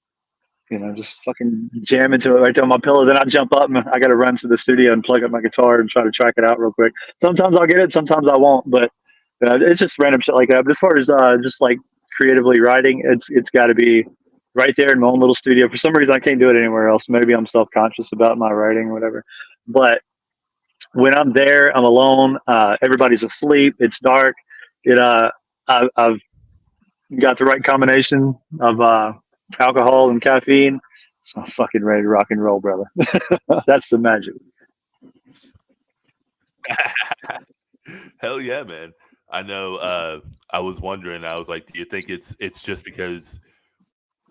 just fucking jam into it right there on my pillow. Then I jump up and I got to run to the studio and plug up my guitar and try to track it out real quick. Sometimes I'll get it, sometimes I won't, but it's just random shit like that. But as far as just like creatively writing, it's got to be right there in my own little studio. For some reason, I can't do it anywhere else. Maybe I'm self-conscious about my writing or whatever. But when I'm there, I'm alone. Everybody's asleep. It's dark. I've got the right combination of alcohol and caffeine, so I'm fucking ready to rock and roll, brother. That's the magic. Hell yeah, man. I know. I was wondering. I was like, do you think it's just because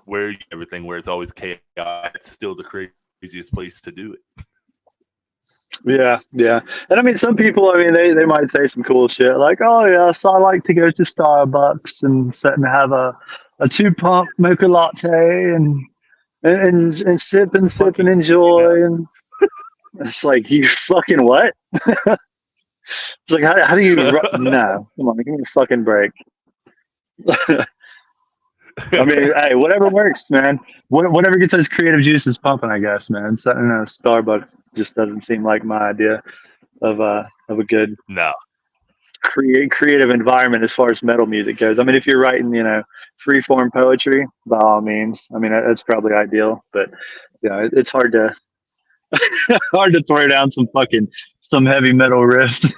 where it's always chaos, it's still the craziest place to do it? Yeah. And I mean, some people, they might say some cool shit like, oh yeah, so I like to go to Starbucks and sit and have a 2 pump mocha latte and sip and enjoy. And it's like, you fucking what? It's like, how do you? No, come on, give me a fucking break. I mean, hey, whatever works, man. Whatever gets those creative juices pumping, I guess, man. So, I don't know, Starbucks just doesn't seem like my idea of a good No. creative environment as far as metal music goes. I mean, if you're writing, free form poetry, by all means, I mean that's probably ideal. But it's hard to hard to throw down some heavy metal riffs.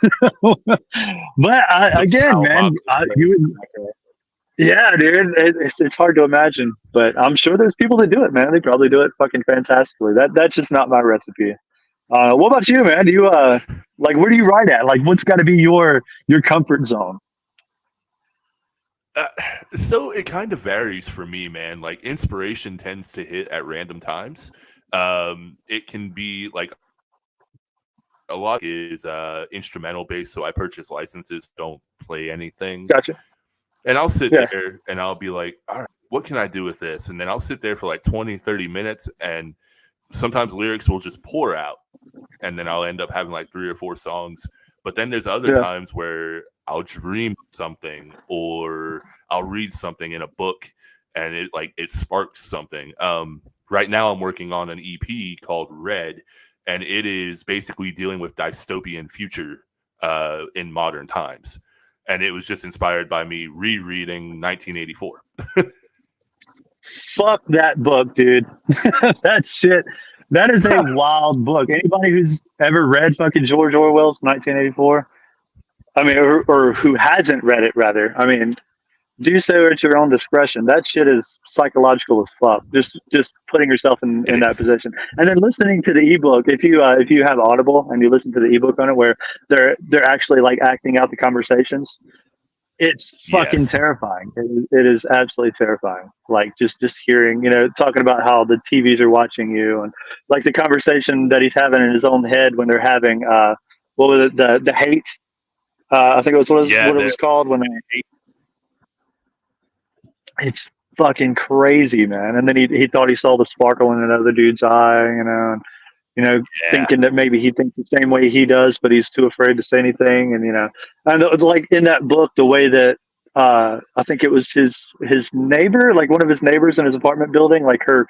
But Some again, power man, pop. you would. Yeah, dude, it's hard to imagine, but I'm sure there's people that do it, man. They probably do it fucking fantastically. That's just not my recipe. What about you, man? Do you like where do you write at? Like, what's got to be your comfort zone? Uh, so it kind of varies for me, man. Like inspiration tends to hit at random times. It can be like a lot is instrumental based, so I purchase licenses, don't play anything. Gotcha. And I'll sit Yeah, there and I'll be like, all right, what can I do with this? And then I'll sit there for like 20, 30 minutes and sometimes lyrics will just pour out and then I'll end up having like 3 or 4 songs. But then there's other yeah, times where I'll dream something or I'll read something in a book and it sparks something. Right now I'm working on an EP called Red, and it is basically dealing with dystopian future in modern times. And it was just inspired by me rereading 1984. fuck that book, dude. That shit. That is a wild book. Anybody who's ever read fucking George Orwell's 1984, I mean, or who hasn't read it, rather. I mean, do so at your own discretion. That shit is psychological as fuck. Just putting yourself in It that is. position, and then listening to the ebook. If you have Audible and you listen to the ebook on it, where they're actually like acting out the conversations, it's fucking Yes. terrifying. It is absolutely terrifying. Like just hearing, talking about how the TVs are watching you, and like the conversation that he's having in his own head when they're having what was it, the hate. I think it was Yeah, what it was called when they. It's fucking crazy, man. And then he thought he saw the sparkle in another dude's eye, and yeah. thinking that maybe he thinks the same way he does, but he's too afraid to say anything. And and like in that book, the way that I think it was his neighbor, like one of his neighbors in his apartment building, like her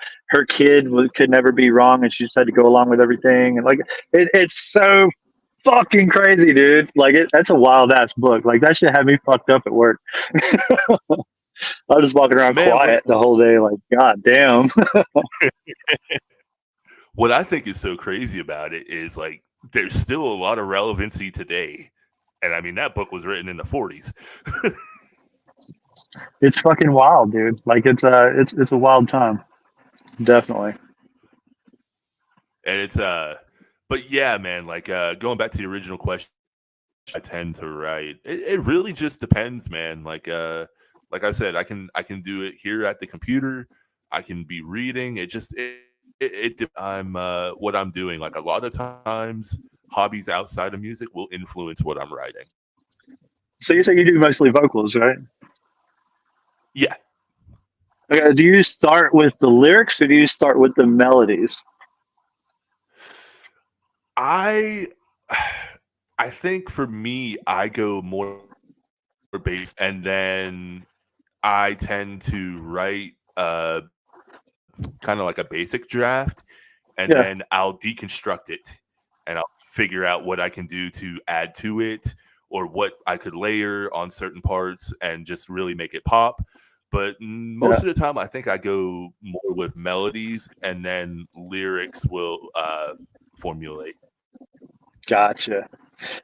kid could never be wrong, and she just had to go along with everything. And like it's so fucking crazy, dude. Like that's a wild ass book. Like that shit had me fucked up at work. I was just walking around Man, quiet the whole day, like, God damn. what I think is so crazy about it is like there's still a lot of relevancy today. And I mean, that book was written in the 40s. It's fucking wild, dude. Like it's a wild time. Definitely. And but yeah, man, like going back to the original question, I tend to write. It really just depends, man. Like I said, I can do it here at the computer. I can be reading. I'm what I'm doing. Like a lot of times, hobbies outside of music will influence what I'm writing. So you say you do mostly vocals, right? Yeah, Okay, do you start with the lyrics or do you start with the melodies? I I think for me, I go more bass, and then I tend to write kind of like a basic draft, and Yeah, then I'll deconstruct it and I'll figure out what I can do to add to it or what I could layer on certain parts and just really make it pop. But most yeah. of the time, I think I go more with melodies and then lyrics will formulate. Gotcha.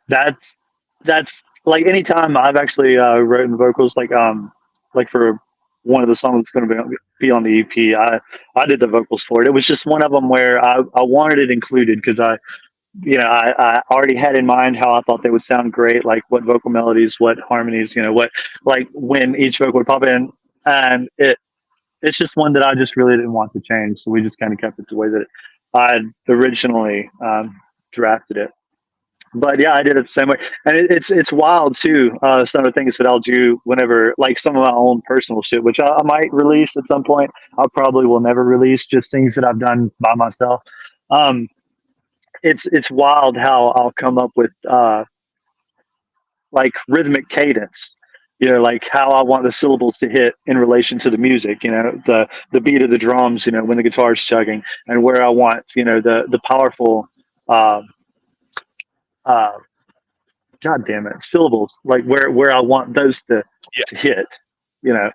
That's that's like anytime I've actually written vocals, like for one of the songs that's going to be on the EP, I did the vocals for it. It was just one of them where I wanted it included because I already had in mind how I thought they would sound great, like what vocal melodies, what harmonies, what like when each vocal would pop in, and it's just one that I just really didn't want to change, so we just kind of kept it the way that I had originally drafted it. But yeah, I did it the same way, and it's wild too. Some of the things that I'll do whenever, like some of my own personal shit, which I might release at some point. I probably will never release, just things that I've done by myself. Um, it's wild how I'll come up with like rhythmic cadence. Like how I want the syllables to hit in relation to the music. The beat of the drums. When the guitar's chugging, and where I want the powerful. Uh, uh, God damn it, syllables, like where I want those to hit, you know.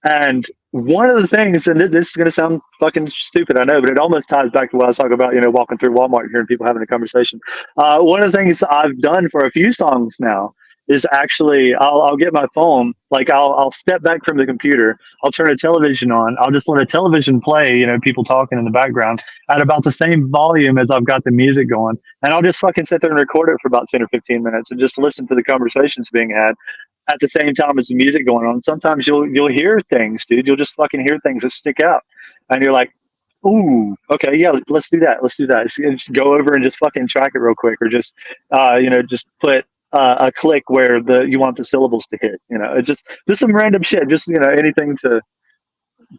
And one of the things, and this is going to sound fucking stupid, I know, but it almost ties back to what I was talking about, you know, walking through Walmart, hearing people having a conversation. One of the things I've done for a few songs now is actually I'll get my phone, like I'll step back from the computer, I'll turn a television on, I'll just let a television play, you know, people talking in the background at about the same volume as I've got the music going, and I'll just fucking sit there and record it for about 10 or 15 minutes and just listen to the conversations being had at the same time as the music going on. Sometimes you'll hear things, dude. You'll just fucking hear things that stick out, and you're like, "Ooh, okay, yeah, let's do that. Let's do that." Just go over and just fucking track it real quick, or just you know, just put a click where you want the syllables to hit. You know, it's just some random shit. Just, you know, anything to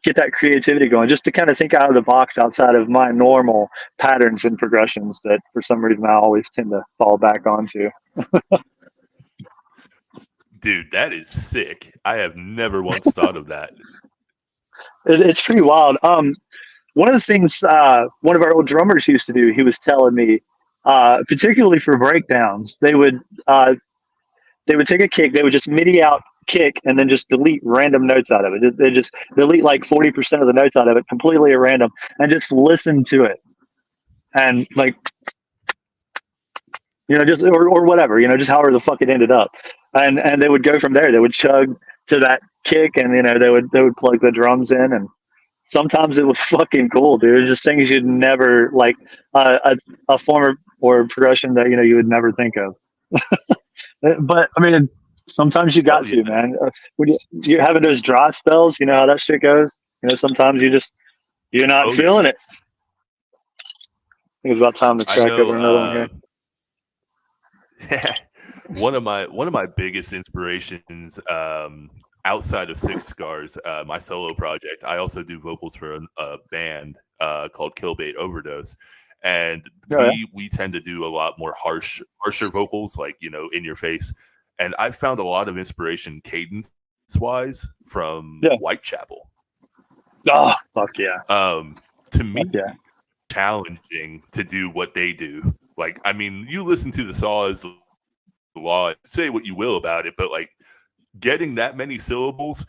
get that creativity going. Just to kind of think out of the box outside of my normal patterns and progressions that for some reason I always tend to fall back onto. Dude, that is sick. I have never once thought of that. It's pretty wild. One of the things one of our old drummers used to do, he was telling me, particularly for breakdowns, they would take a kick, they would just MIDI out kick and then just delete random notes out of it. They just delete like 40% of the notes out of it completely at random and just listen to it. And like, you know, just or whatever, you know, just however the fuck it ended up. And they would go from there. They would chug to that kick, and you know, they would plug the drums in, and sometimes it was fucking cool, dude. Just things you'd never, like a form or progression that, you know, you would never think of. But I mean, sometimes you got to, man. When you're having those dry spells, you know how that shit goes. You know, sometimes you're not feeling it. I think it's about time to crack over another one here. One of my biggest inspirations outside of Six Scars, my solo project, I also do vocals for a band called Killbait Overdose, and we tend to do a lot more harsher vocals, like, you know, in your face. And I found a lot of inspiration cadence wise from Whitechapel. Oh, fuck yeah. To me, challenging to do what they do. Like, I mean, you listen to the Saws Law, say what you will about it, but like getting that many syllables,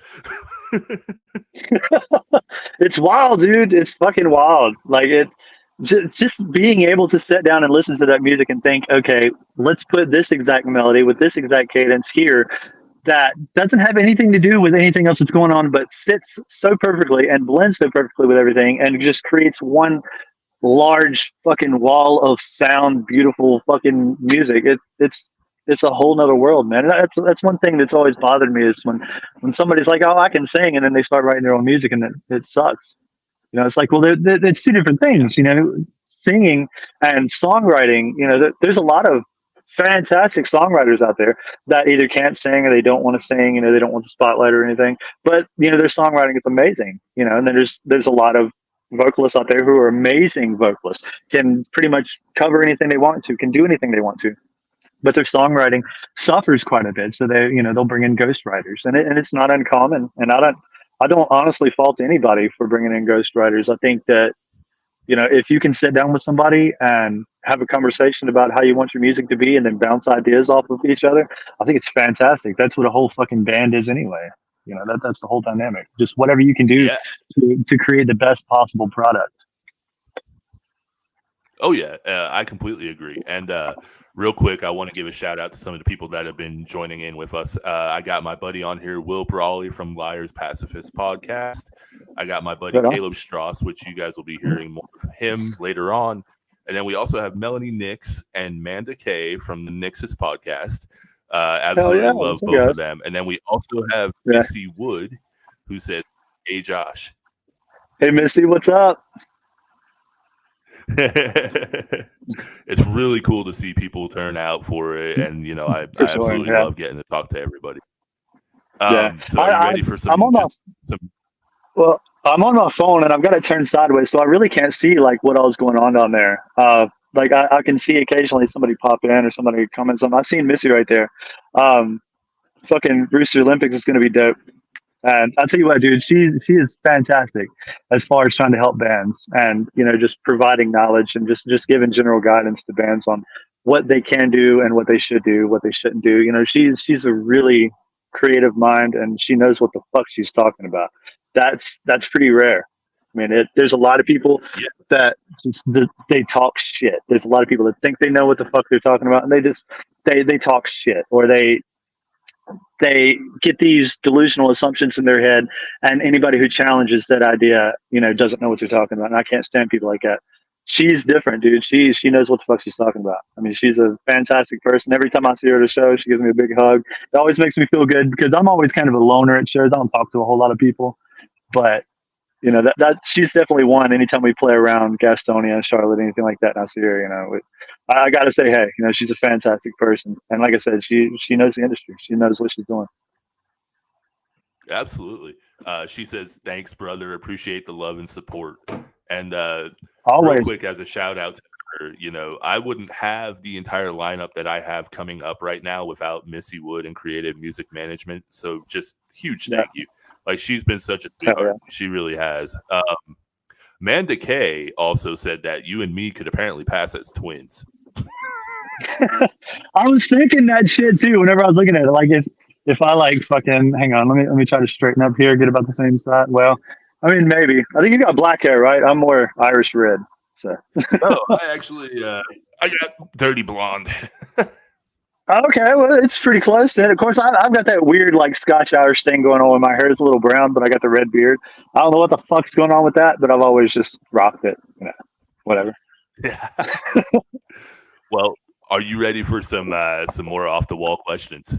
it's wild, dude. It's fucking wild. Like, it just being able to sit down and listen to that music and think, okay, let's put this exact melody with this exact cadence here that doesn't have anything to do with anything else that's going on, but sits so perfectly and blends so perfectly with everything and just creates one large fucking wall of sound, beautiful fucking music. It's a whole nother world, man. That's one thing that's always bothered me, is when somebody's like, oh, I can sing, and then they start writing their own music and it sucks. You know, it's like, well, it's two different things. You know, singing and songwriting. You know, there's a lot of fantastic songwriters out there that either can't sing or they don't want to sing. You know, they don't want the spotlight or anything. But you know, their songwriting is amazing. You know, and then there's a lot of vocalists out there who are amazing vocalists, can pretty much cover anything they want to, can do anything they want to, but their songwriting suffers quite a bit. So they'll bring in ghostwriters, and it's not uncommon. And I don't honestly fault anybody for bringing in ghostwriters. I think that, you know, if you can sit down with somebody and have a conversation about how you want your music to be and then bounce ideas off of each other, I think it's fantastic. That's what a whole fucking band is anyway. You know, that's the whole dynamic. Just whatever you can do to create the best possible product. Oh yeah, I completely agree. And real quick, I want to give a shout out to some of the people that have been joining in with us. I got my buddy on here, Will Brawley from Liars Pacifist podcast. I got my buddy Caleb Strauss, which you guys will be hearing more of him later on. And then we also have Melanie Nix and Manda Kay from the Nix's podcast. Absolutely love both of them. And then we also have Missy Wood, who says, "Hey Josh." Hey Missy, what's up? It's really cool to see people turn out for it, and you know, I absolutely love getting to talk to everybody. So are you ready for some? Well, I'm on my phone and I've got it turned sideways, so I really can't see like what all's going on down there. Like I can see occasionally somebody pop in or somebody comment something. I've seen Missy right there. Fucking Rooster Olympics is going to be dope. And I'll tell you what, dude, she is fantastic as far as trying to help bands and, you know, just providing knowledge and just giving general guidance to bands on what they can do and what they should do, what they shouldn't do. You know, she's a really creative mind, and she knows what the fuck she's talking about. That's pretty rare. I mean, there's a lot of people Yeah. that they talk shit. There's a lot of people that think they know what the fuck they're talking about, and they talk shit, or they get these delusional assumptions in their head, and anybody who challenges that idea, you know, doesn't know what they're talking about. And I can't stand people like that. She's different, dude. She knows what the fuck she's talking about. I mean, she's a fantastic person. Every time I see her at a show, she gives me a big hug. It always makes me feel good because I'm always kind of a loner at shows. I don't talk to a whole lot of people, but you know, that she's definitely one. Anytime we play around Gastonia, Charlotte, anything like that, and I see her, you know, I got to say, hey, you know, she's a fantastic person, and like I said, she knows the industry. She knows what she's doing. Absolutely. She says, "Thanks, brother. Appreciate the love and support." And Always. real quick, as a shout out to her, you know, I wouldn't have the entire lineup that I have coming up right now without Missy Wood and Creative Music Management. So just huge thank you. Like, she's been such a sweetheart. Yeah. She really has. Manda K also said that you and me could apparently pass as twins. I was thinking that shit too whenever I was looking at it. Like, if I like fucking hang on, let me try to straighten up here, get about the same side. Well, I mean, maybe. I think you got black hair, right? I'm more Irish red. So. Oh, I actually I got dirty blonde. Okay, well, it's pretty close then. Of course, I've got that weird, like, Scotch-Irish thing going on with my hair. It's a little brown, but I got the red beard. I don't know what the fuck's going on with that, but I've always just rocked it. You know, whatever. Yeah. Well, are you ready for some more off-the-wall questions?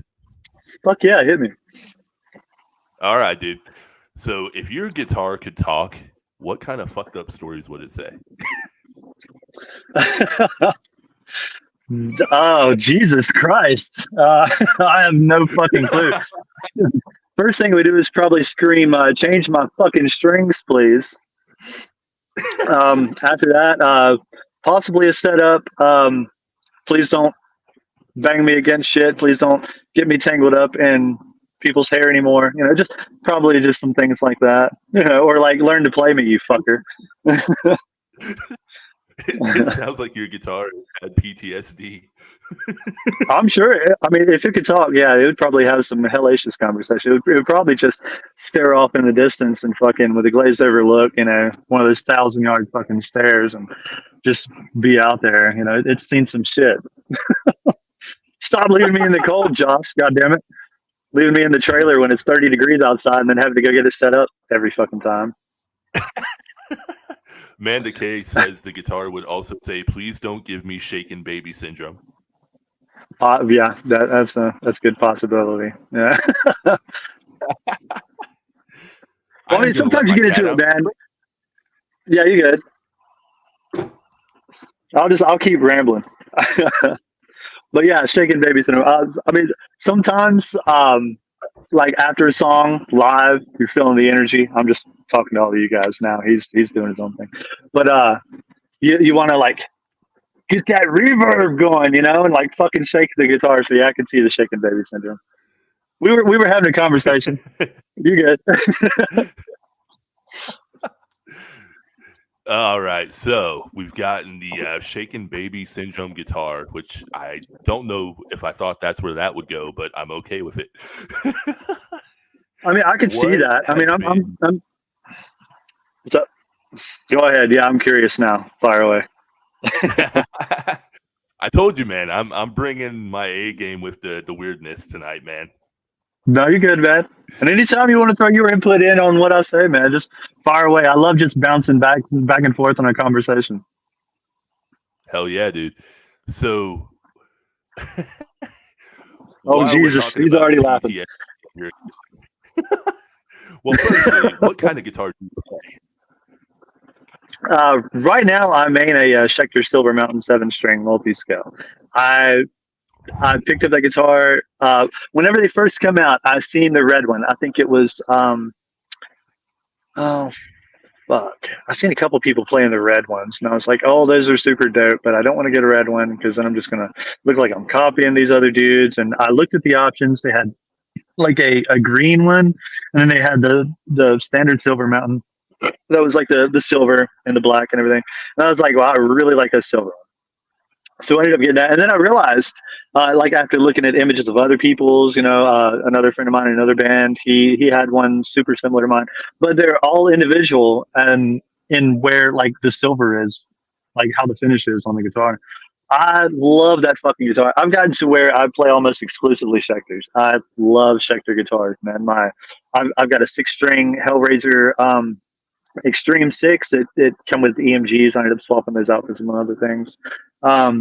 Fuck yeah, hit me. All right, dude. So if your guitar could talk, what kind of fucked up stories would it say? Oh, Jesus Christ. I have no fucking clue. First thing we do is probably scream, change my fucking strings, please. After that, possibly a setup. Please don't bang me against shit. Please don't get me tangled up in people's hair anymore. You know, just probably just some things like that. You know, or like, learn to play me, you fucker. It sounds like your guitar had PTSD. I'm sure. I mean, if it could talk, yeah, it would probably have some hellacious conversation. It would probably just stare off in the distance and fucking with a glazed over look, you know, one of those 1,000-yard fucking stares, and just be out there. You know, it's seen some shit. Stop leaving me in the cold, Josh. God damn it. Leaving me in the trailer when it's 30 degrees outside and then having to go get it set up every fucking time. Manda K says the guitar would also say, "Please don't give me shaken baby syndrome." Yeah, that's a good possibility. Yeah. I mean, sometimes you get into it, man. Yeah, you good. I'll keep rambling. But yeah, shaken baby syndrome. I mean, sometimes, like after a song live, you're feeling the energy. I'm just talking to all of you guys now. He's doing his own thing, but you want to like get that reverb going, you know, and like fucking shake the guitar. So yeah, I can see the shaken baby syndrome. We were having a conversation. You good? All right, so we've gotten the shaken baby syndrome guitar, which I don't know if I thought that's where that would go, but I'm okay with it. I mean, I could see that. I mean, I'm what's up? Go ahead. Yeah, I'm curious now. Fire away. I told you, man. I'm bringing my A game with the weirdness tonight, man. No, you're good, man. And anytime you want to throw your input in on what I say, man, just fire away. I love just bouncing back and forth on a conversation. Hell yeah, dude. So, oh Jesus, he's already laughing. Well, firstly, what kind of guitar do you play? Right now, I main a Schecter Silver Mountain 7-string multi-scale. I picked up that guitar whenever they first come out. I seen the red one. I think it was oh fuck. I seen a couple people playing the red ones, and I was like, oh, those are super dope, but I don't want to get a red one because then I'm just gonna look like I'm copying these other dudes. And I looked at the options. They had like a green one, and then they had the standard Silver Mountain. That was like the silver and the black and everything. And I was like, wow, I really like that silver one. So I ended up getting that, and then I realized, like after looking at images of other people's, another friend of mine in another band, he had one super similar to mine, but they're all individual and in where like the silver is, like how the finish is on the guitar. I love that fucking guitar. I've gotten to where I play almost exclusively Schecters. I love Schecter guitars, man. I've got a 6-string Hellraiser Extreme 6. It come with EMGs. I ended up swapping those out for some other things. I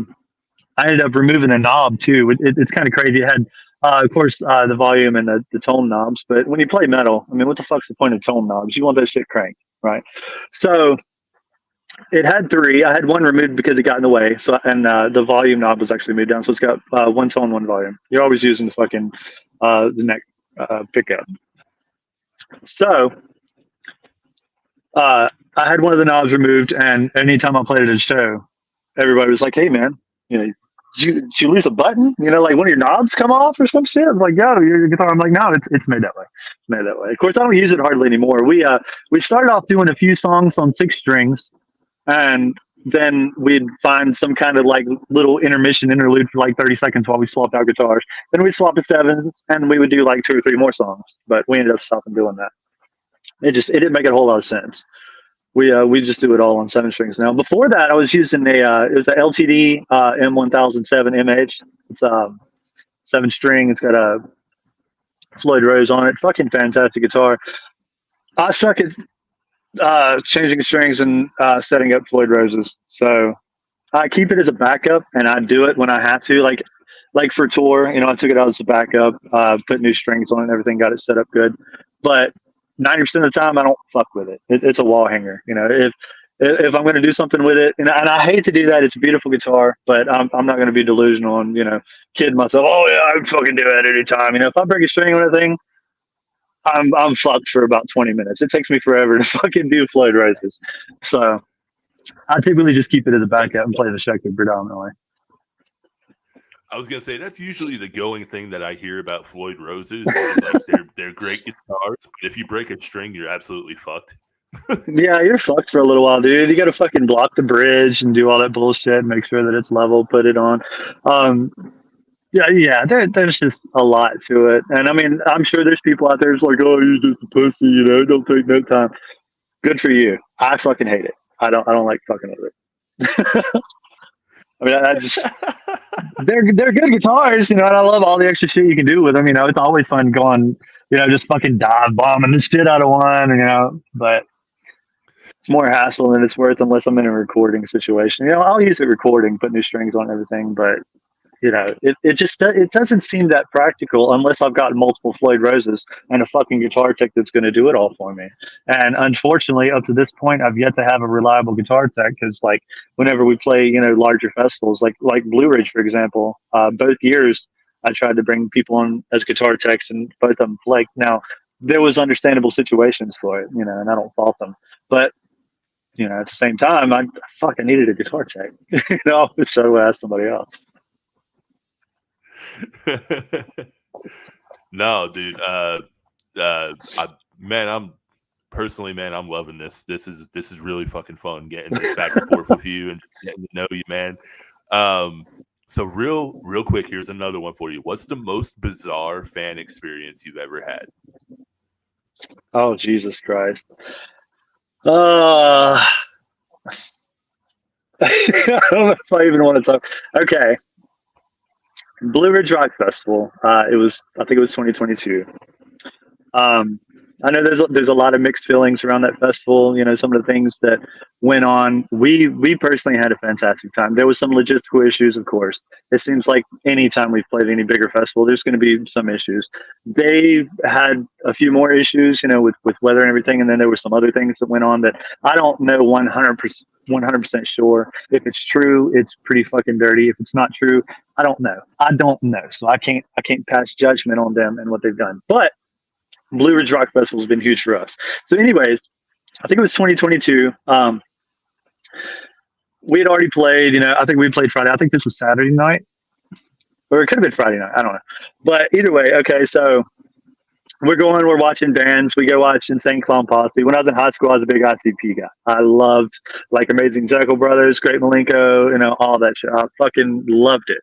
ended up removing the knob too. It's kind of crazy. It had, of course, the volume and the tone knobs. But when you play metal, I mean, what the fuck's the point of tone knobs? You want that shit cranked, right? So it had 3. I had one removed because it got in the way. So and the volume knob was actually moved down. So it's got one tone, one volume. You're always using the fucking the neck pickup. So I had one of the knobs removed, and anytime I played it at a show, everybody was like, "Hey, man, did you lose a button? Like one of your knobs come off or some shit?" I'm like, "Yo, your guitar." I'm like, "No, it's made that way. It's made that way." Of course, I don't use it hardly anymore. We started off doing a few songs on 6 strings, and then we'd find some kind of like little interlude for like 30 seconds while we swapped out guitars. Then we'd swap to 7s, and we would do like 2 or 3 more songs. But we ended up stopping doing that. It didn't make a whole lot of sense. We just do it all on 7 strings now. Before that, I was using it was a LTD M1007 MH. It's 7 string. It's got a Floyd Rose on it. Fucking fantastic guitar. I suck at changing strings and setting up Floyd Roses. So I keep it as a backup, and I do it when I have to. Like for tour, I took it out as a backup, put new strings on it and everything, got it set up good. But 90% of the time, I don't fuck with it. It's a wall hanger. If I'm going to do something with it, and I hate to do that. It's a beautiful guitar, but I'm not going to be delusional and kid myself. Oh yeah, I can fucking do it anytime. If I break a string on a thing, I'm fucked for about 20 minutes. It takes me forever to fucking do Floyd Roses. So I typically just keep it as a backup and play the Schecter predominantly. I was gonna say that's usually the going thing that I hear about Floyd Roses. Is like they're great guitars, but if you break a string, you're absolutely fucked. Yeah, you're fucked for a little while, dude. You got to fucking block the bridge and do all that bullshit, make sure that it's level, put it on. Yeah. There's just a lot to it, and I mean, I'm sure there's people out there who's like, "Oh, you're just a pussy," don't take no time. Good for you. I fucking hate it. I don't like fucking with it. I mean, I just they're good guitars, and I love all the extra shit you can do with them. It's always fun going, just fucking dive bombing the shit out of one, but it's more hassle than it's worth unless I'm in a recording situation. I'll use it recording, put new strings on everything, but it doesn't seem that practical unless I've got multiple Floyd Roses and a fucking guitar tech that's going to do it all for me. And unfortunately, up to this point, I've yet to have a reliable guitar tech because, like, whenever we play, larger festivals, like Blue Ridge, for example, both years I tried to bring people on as guitar techs, and both of them flaked. Now, there was understandable situations for it, and I don't fault them, but at the same time, I needed a guitar tech, so I asked somebody else. No, dude. I'm loving this. This is really fucking fun getting this back and forth with you and getting to know you, man. So real quick, here's another one for you. What's the most bizarre fan experience you've ever had? Oh, Jesus Christ. I don't know if I even want to talk. Okay. Blue Ridge Rock Festival. I think it was 2022. I know there's a lot of mixed feelings around that festival. Some of the things that went on. We personally had a fantastic time. There was some logistical issues, of course. It seems like any time we've played any bigger festival, there's going to be some issues. They had a few more issues, with weather and everything, and then there were some other things that went on that I don't know 100% sure. If it's true, it's pretty fucking dirty. If it's not true, I don't know. So I can't pass judgment on them and what they've done. But Blue Ridge Rock Festival has been huge for us. So anyways, I think it was 2022. We had already played, I think we played Friday. I think this was Saturday night. Or it could have been Friday night. I don't know. But either way, okay, so we're watching bands. We go watch Insane Clown Posse. When I was in high school, I was a big ICP guy. I loved like Amazing Jekyll Brothers, Great Malenko, all that shit. I fucking loved it.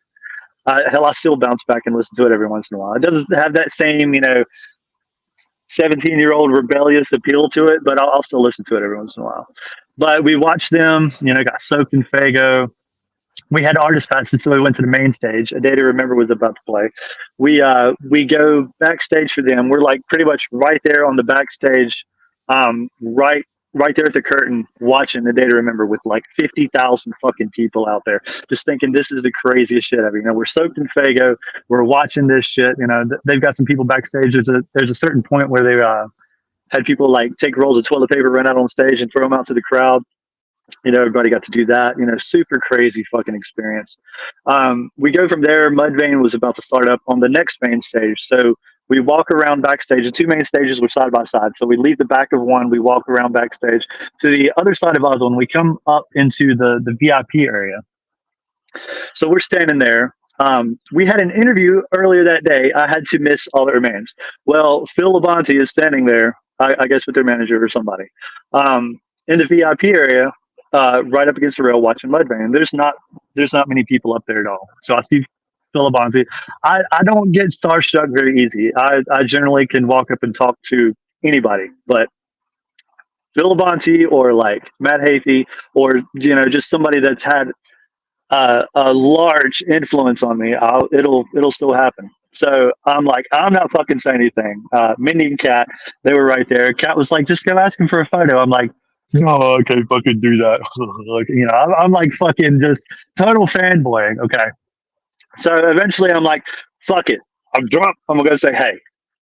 Hell, I still bounce back and listen to it every once in a while. It doesn't have that same, 17-year-old rebellious appeal to it, but I'll still listen to it every once in a while. But we watched them, got soaked in Fago. We had artist passes, so we went to the main stage. A Day to Remember was about to play. We go backstage for them. We're like pretty much right there on the backstage, right there at the curtain, watching A Day to Remember with like 50,000 fucking people out there, just thinking this is the craziest shit ever. We're soaked in Fago. We're watching this shit. They've got some people backstage. There's a certain point where they had people like take rolls of toilet paper, run out on stage, and throw them out to the crowd. Everybody got to do that. Super crazy fucking experience. We go from there. Mudvayne was about to start up on the next main stage, so we walk around backstage. The two main stages were side by side, so we leave the back of one. We walk around backstage to the other side of Oswald. We come up into the VIP area. So we're standing there. We had an interview earlier that day. I had to miss All That Remains. Well, Phil Labonte is standing there, I guess with their manager or somebody, in the VIP area. Right up against the rail watching Mudvayne. There's not many people up there at all. So I see Phil Labonte. I don't get starstruck very easy. I generally can walk up and talk to anybody, but Phil Labonte or like Matt Hafey or just somebody that's had a large influence on me, it'll still happen. So I'm like, I'm not fucking saying anything. Mindy and Kat, they were right there. Kat was like, just go ask him for a photo. I'm like, no, okay, fucking do that. I'm like fucking just total fanboying. Okay. So eventually I'm like, fuck it. I'm drunk. I'm going to say, hey.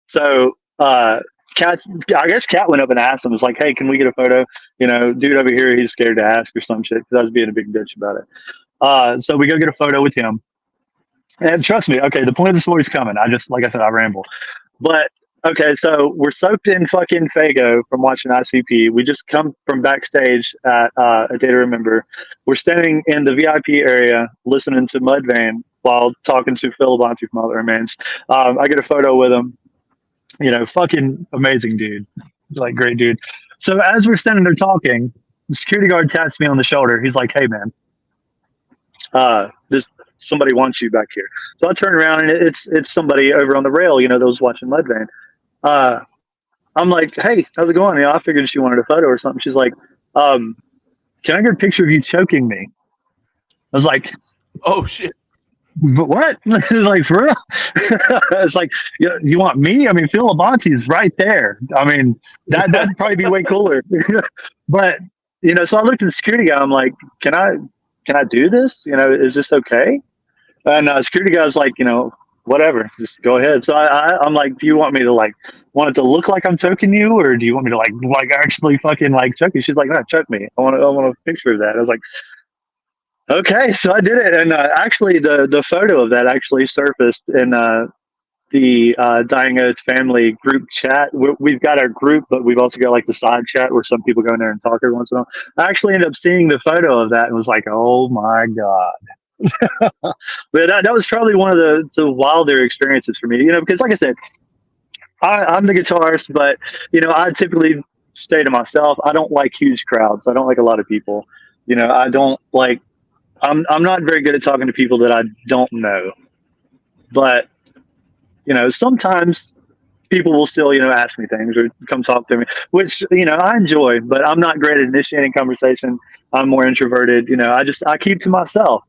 So, I guess Kat went up and asked him, was like, hey, can we get a photo? Dude over here, he's scared to ask or some shit because I was being a big bitch about it. So we go get a photo with him. And trust me, okay, the point of the story's coming. Like I said, I ramble. But okay, so we're soaked in fucking Fago from watching ICP. We just come from backstage at A Day to Remember. We're standing in the VIP area listening to Mudvayne while talking to Phil Labonte from All That Remains. I get a photo with him. Fucking amazing dude. Like, great dude. So as we're standing there talking, the security guard taps me on the shoulder. He's like, hey, man, somebody wants you back here. So I turn around and it's somebody over on the rail, that was watching Mudvayne. I'm like, hey, how's it going? I figured she wanted a photo or something. She's like, can I get a picture of you choking me? I was like, oh shit. But what? Like, for real? It's like, you want me? I mean, Phil Labonte's right there. I mean, that'd probably be way cooler. But, so I looked at the security guy. I'm like, can I do this? Is this okay? And security guy's like, whatever, just go ahead. So I'm like, do you want me to want it to look like I'm choking you, or do you want me to like actually fucking choke you? She's like, no, choke me. I want a picture of that. I was like, okay. So I did it, and actually the photo of that actually surfaced in the Dying Oath family group chat. We've got our group, but we've also got the side chat where some people go in there and talk every once in a while. I actually ended up seeing the photo of that and was like, oh my god. But that was probably one of the wilder experiences for me, because like I said, I'm the guitarist, but I typically stay to myself. I don't like huge crowds. I don't like a lot of people. I don't like. I'm not very good at talking to people that I don't know. But sometimes people will still ask me things or come talk to me, which I enjoy. But I'm not great at initiating conversation. I'm more introverted. I keep to myself.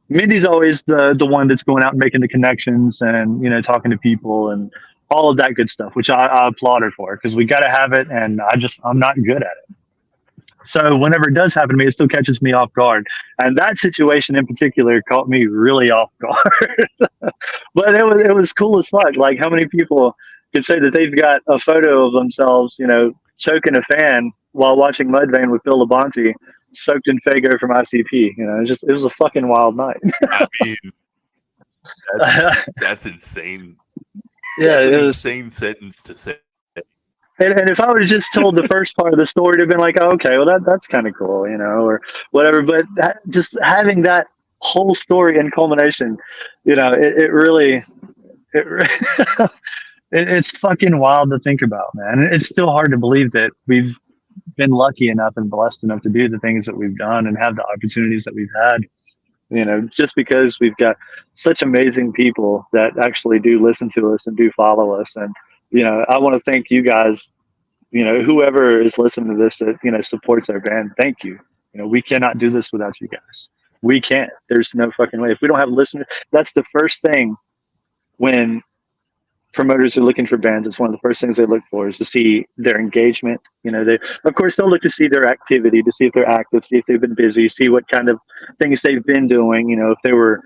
Mindy's always the one that's going out and making the connections and talking to people and all of that good stuff, which I applaud her for, because we got to have it, and I'm not good at it. So whenever it does happen to me, it still catches me off guard, and that situation in particular caught me really off guard. But it was cool as fuck. Like, how many people could say that they've got a photo of themselves choking a fan while watching Mudvayne with Phil Labonte, soaked in Fago from ICP. It was a fucking wild night. I mean, that's insane. Yeah, that's it an was insane sentence to say. And if I would have just told the first part of the story, it'd have been like, oh, okay, well that's kind of cool, or whatever. But just having that whole story in culmination, it really it's fucking wild to think about, man. It's still hard to believe that we've been lucky enough and blessed enough to do the things that we've done and have the opportunities that we've had. Just because we've got such amazing people that actually do listen to us and do follow us. And, I want to thank you guys, whoever is listening to this that, supports our band. Thank you. We cannot do this without you guys. We can't. There's no fucking way. If we don't have listeners, that's the first thing when promoters are looking for bands. It's one of the first things they look for is to see their engagement. They, of course, they'll look to see their activity, to see if they're active, see if they've been busy, see what kind of things they've been doing, if they were,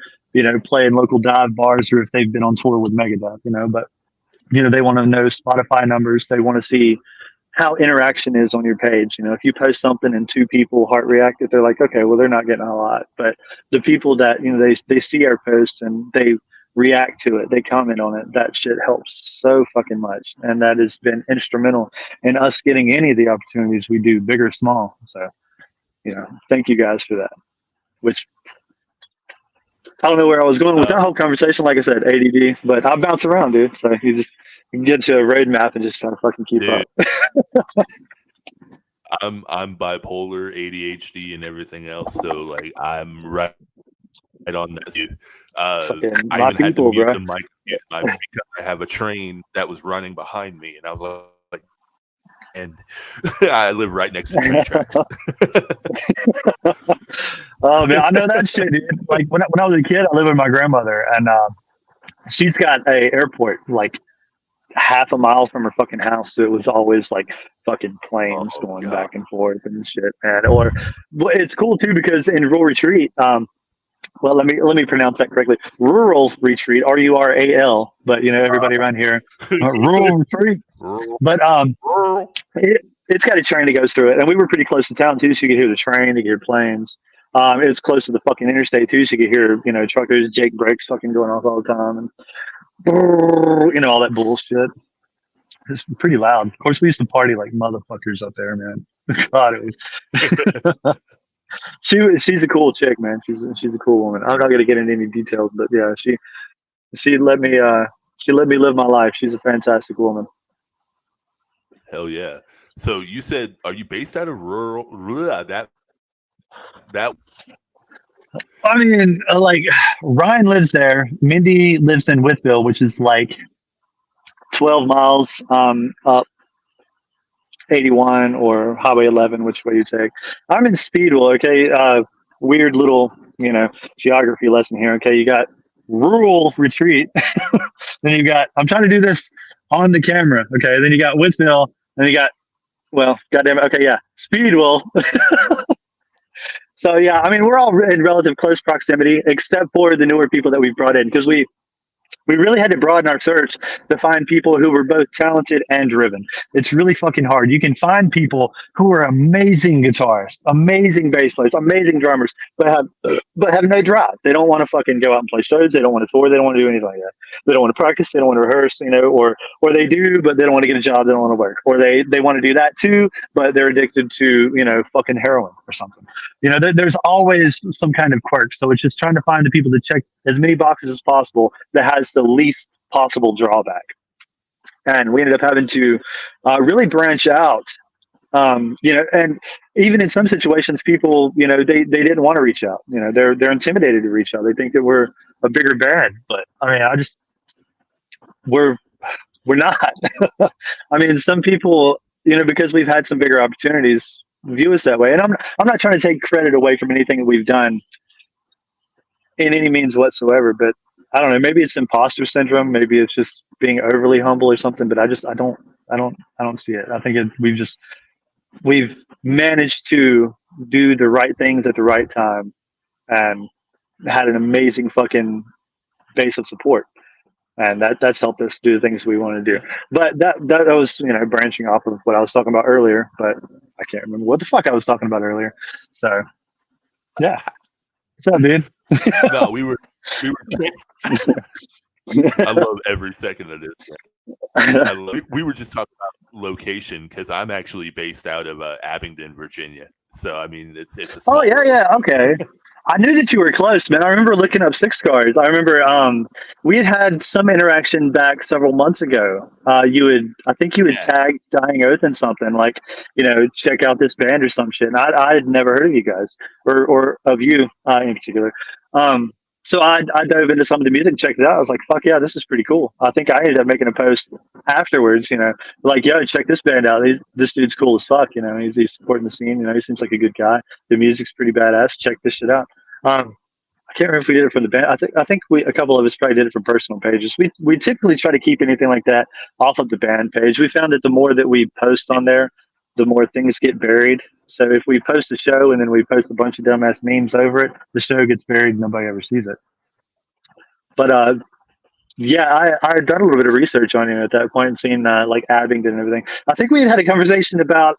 playing local dive bars or if they've been on tour with Megadeth, but, they want to know Spotify numbers. They want to see how interaction is on your page. If you post something and 2 people heart reacted, they're like, okay, well, they're not getting a lot. But the people that, they see our posts and they react to it, they comment on it, that shit helps so fucking much. And that has been instrumental in us getting any of the opportunities we do, big or small. So, thank you guys for that. Which I don't know where I was going with that whole conversation. Like I said, ADD, but I bounce around, dude. So you can get to a road map and just try to fucking keep up. I'm bipolar, ADHD, and everything else. So like I'm right on that too. I even had to mute the mic because I have a train that was running behind me, and I was like, and I live right next to train tracks. Oh man, I know that shit, dude. Like when I was a kid, I lived with my grandmother, and she's got a airport like half a mile from her fucking house, so it was always like fucking planes going back and forth and shit, man. Or it's cool too because in Rural Retreat, well, let me pronounce that correctly. Rural Retreat, RURAL, but everybody around here, Rural Retreat. But it's got a train that goes through it, and we were pretty close to town too, so you could hear the train, you could hear planes. It was close to the fucking interstate too, so you could hear truckers, Jake brakes fucking going off all the time, and all that bullshit. It's pretty loud. Of course, we used to party like motherfuckers up there, man. God, it was. She's a cool chick, man. She's a cool woman. I'm not gonna get into any details, but yeah, she let me live my life. She's a fantastic woman. Hell yeah. So you said, are you based out of rural that? I mean, like Ryan lives there. Mindy lives in Whitville, which is like 12 miles up 81 or Highway 11, which way you take. I'm in Speedwell, okay? Weird little, geography lesson here, okay? You got Rural Retreat. Then you got, I'm trying to do this on the camera, okay? Then you got Whitville. Then you got, well, goddamn it, okay, yeah, Speedwell. So, yeah, I mean, we're all in relative close proximity, except for the newer people that we've brought in, because we really had to broaden our search to find people who were both talented and driven. It's really fucking hard. You can find people who are amazing guitarists, amazing bass players, amazing drummers, but have no drive. They don't want to fucking go out and play shows. They don't want to tour. They don't want to do anything like that. They don't want to practice. They don't want to rehearse, or they do, but they don't want to get a job. They don't want to work. Or they want to do that too, but they're addicted to, fucking heroin or something. There's always some kind of quirk. So it's just trying to find the people that check as many boxes as possible that has the least possible drawback. And we ended up having to really branch out, and even in some situations, people, they didn't want to reach out. They're intimidated to reach out. They think that we're a bigger band, but I mean, we're not. I mean, some people, because we've had some bigger opportunities, view us that way. And I'm not trying to take credit away from anything that we've done in any means whatsoever, but I don't know, maybe it's imposter syndrome, maybe it's just being overly humble or something, but I don't see it. I think we've managed to do the right things at the right time and had an amazing fucking base of support. And that's helped us do the things we want to do. But that was, branching off of what I was talking about earlier, but I can't remember what the fuck I was talking about earlier. So yeah. What's up, dude? No, we were I love every second of this. We were just talking about location because I'm actually based out of Abingdon, Virginia. So I mean, it's a small yeah, okay. I knew that you were close, man. I remember looking up Six Scars. I remember we had some interaction back several months ago. I think you had Yeah. tagged Dying Oath in something like, check out this band or some shit. And I had never heard of you guys or of you in particular. Um, so I dove into some of the music, checked it out. I was like, fuck yeah, this is pretty cool. I think I ended up making a post afterwards, like, yo, check this band out. This dude's cool as fuck. He's supporting the scene. He seems like a good guy. The music's pretty badass. Check this shit out. I can't remember if we did it for the band. I think a couple of us probably did it for personal pages. We typically try to keep anything like that off of the band page. We found that the more that we post on there, the more things get buried. So if we post a show and then we post a bunch of dumbass memes over it, the show gets buried and nobody ever sees it. But yeah, I had done a little bit of research on you at that point and seen like Abingdon and everything. I think we had a conversation about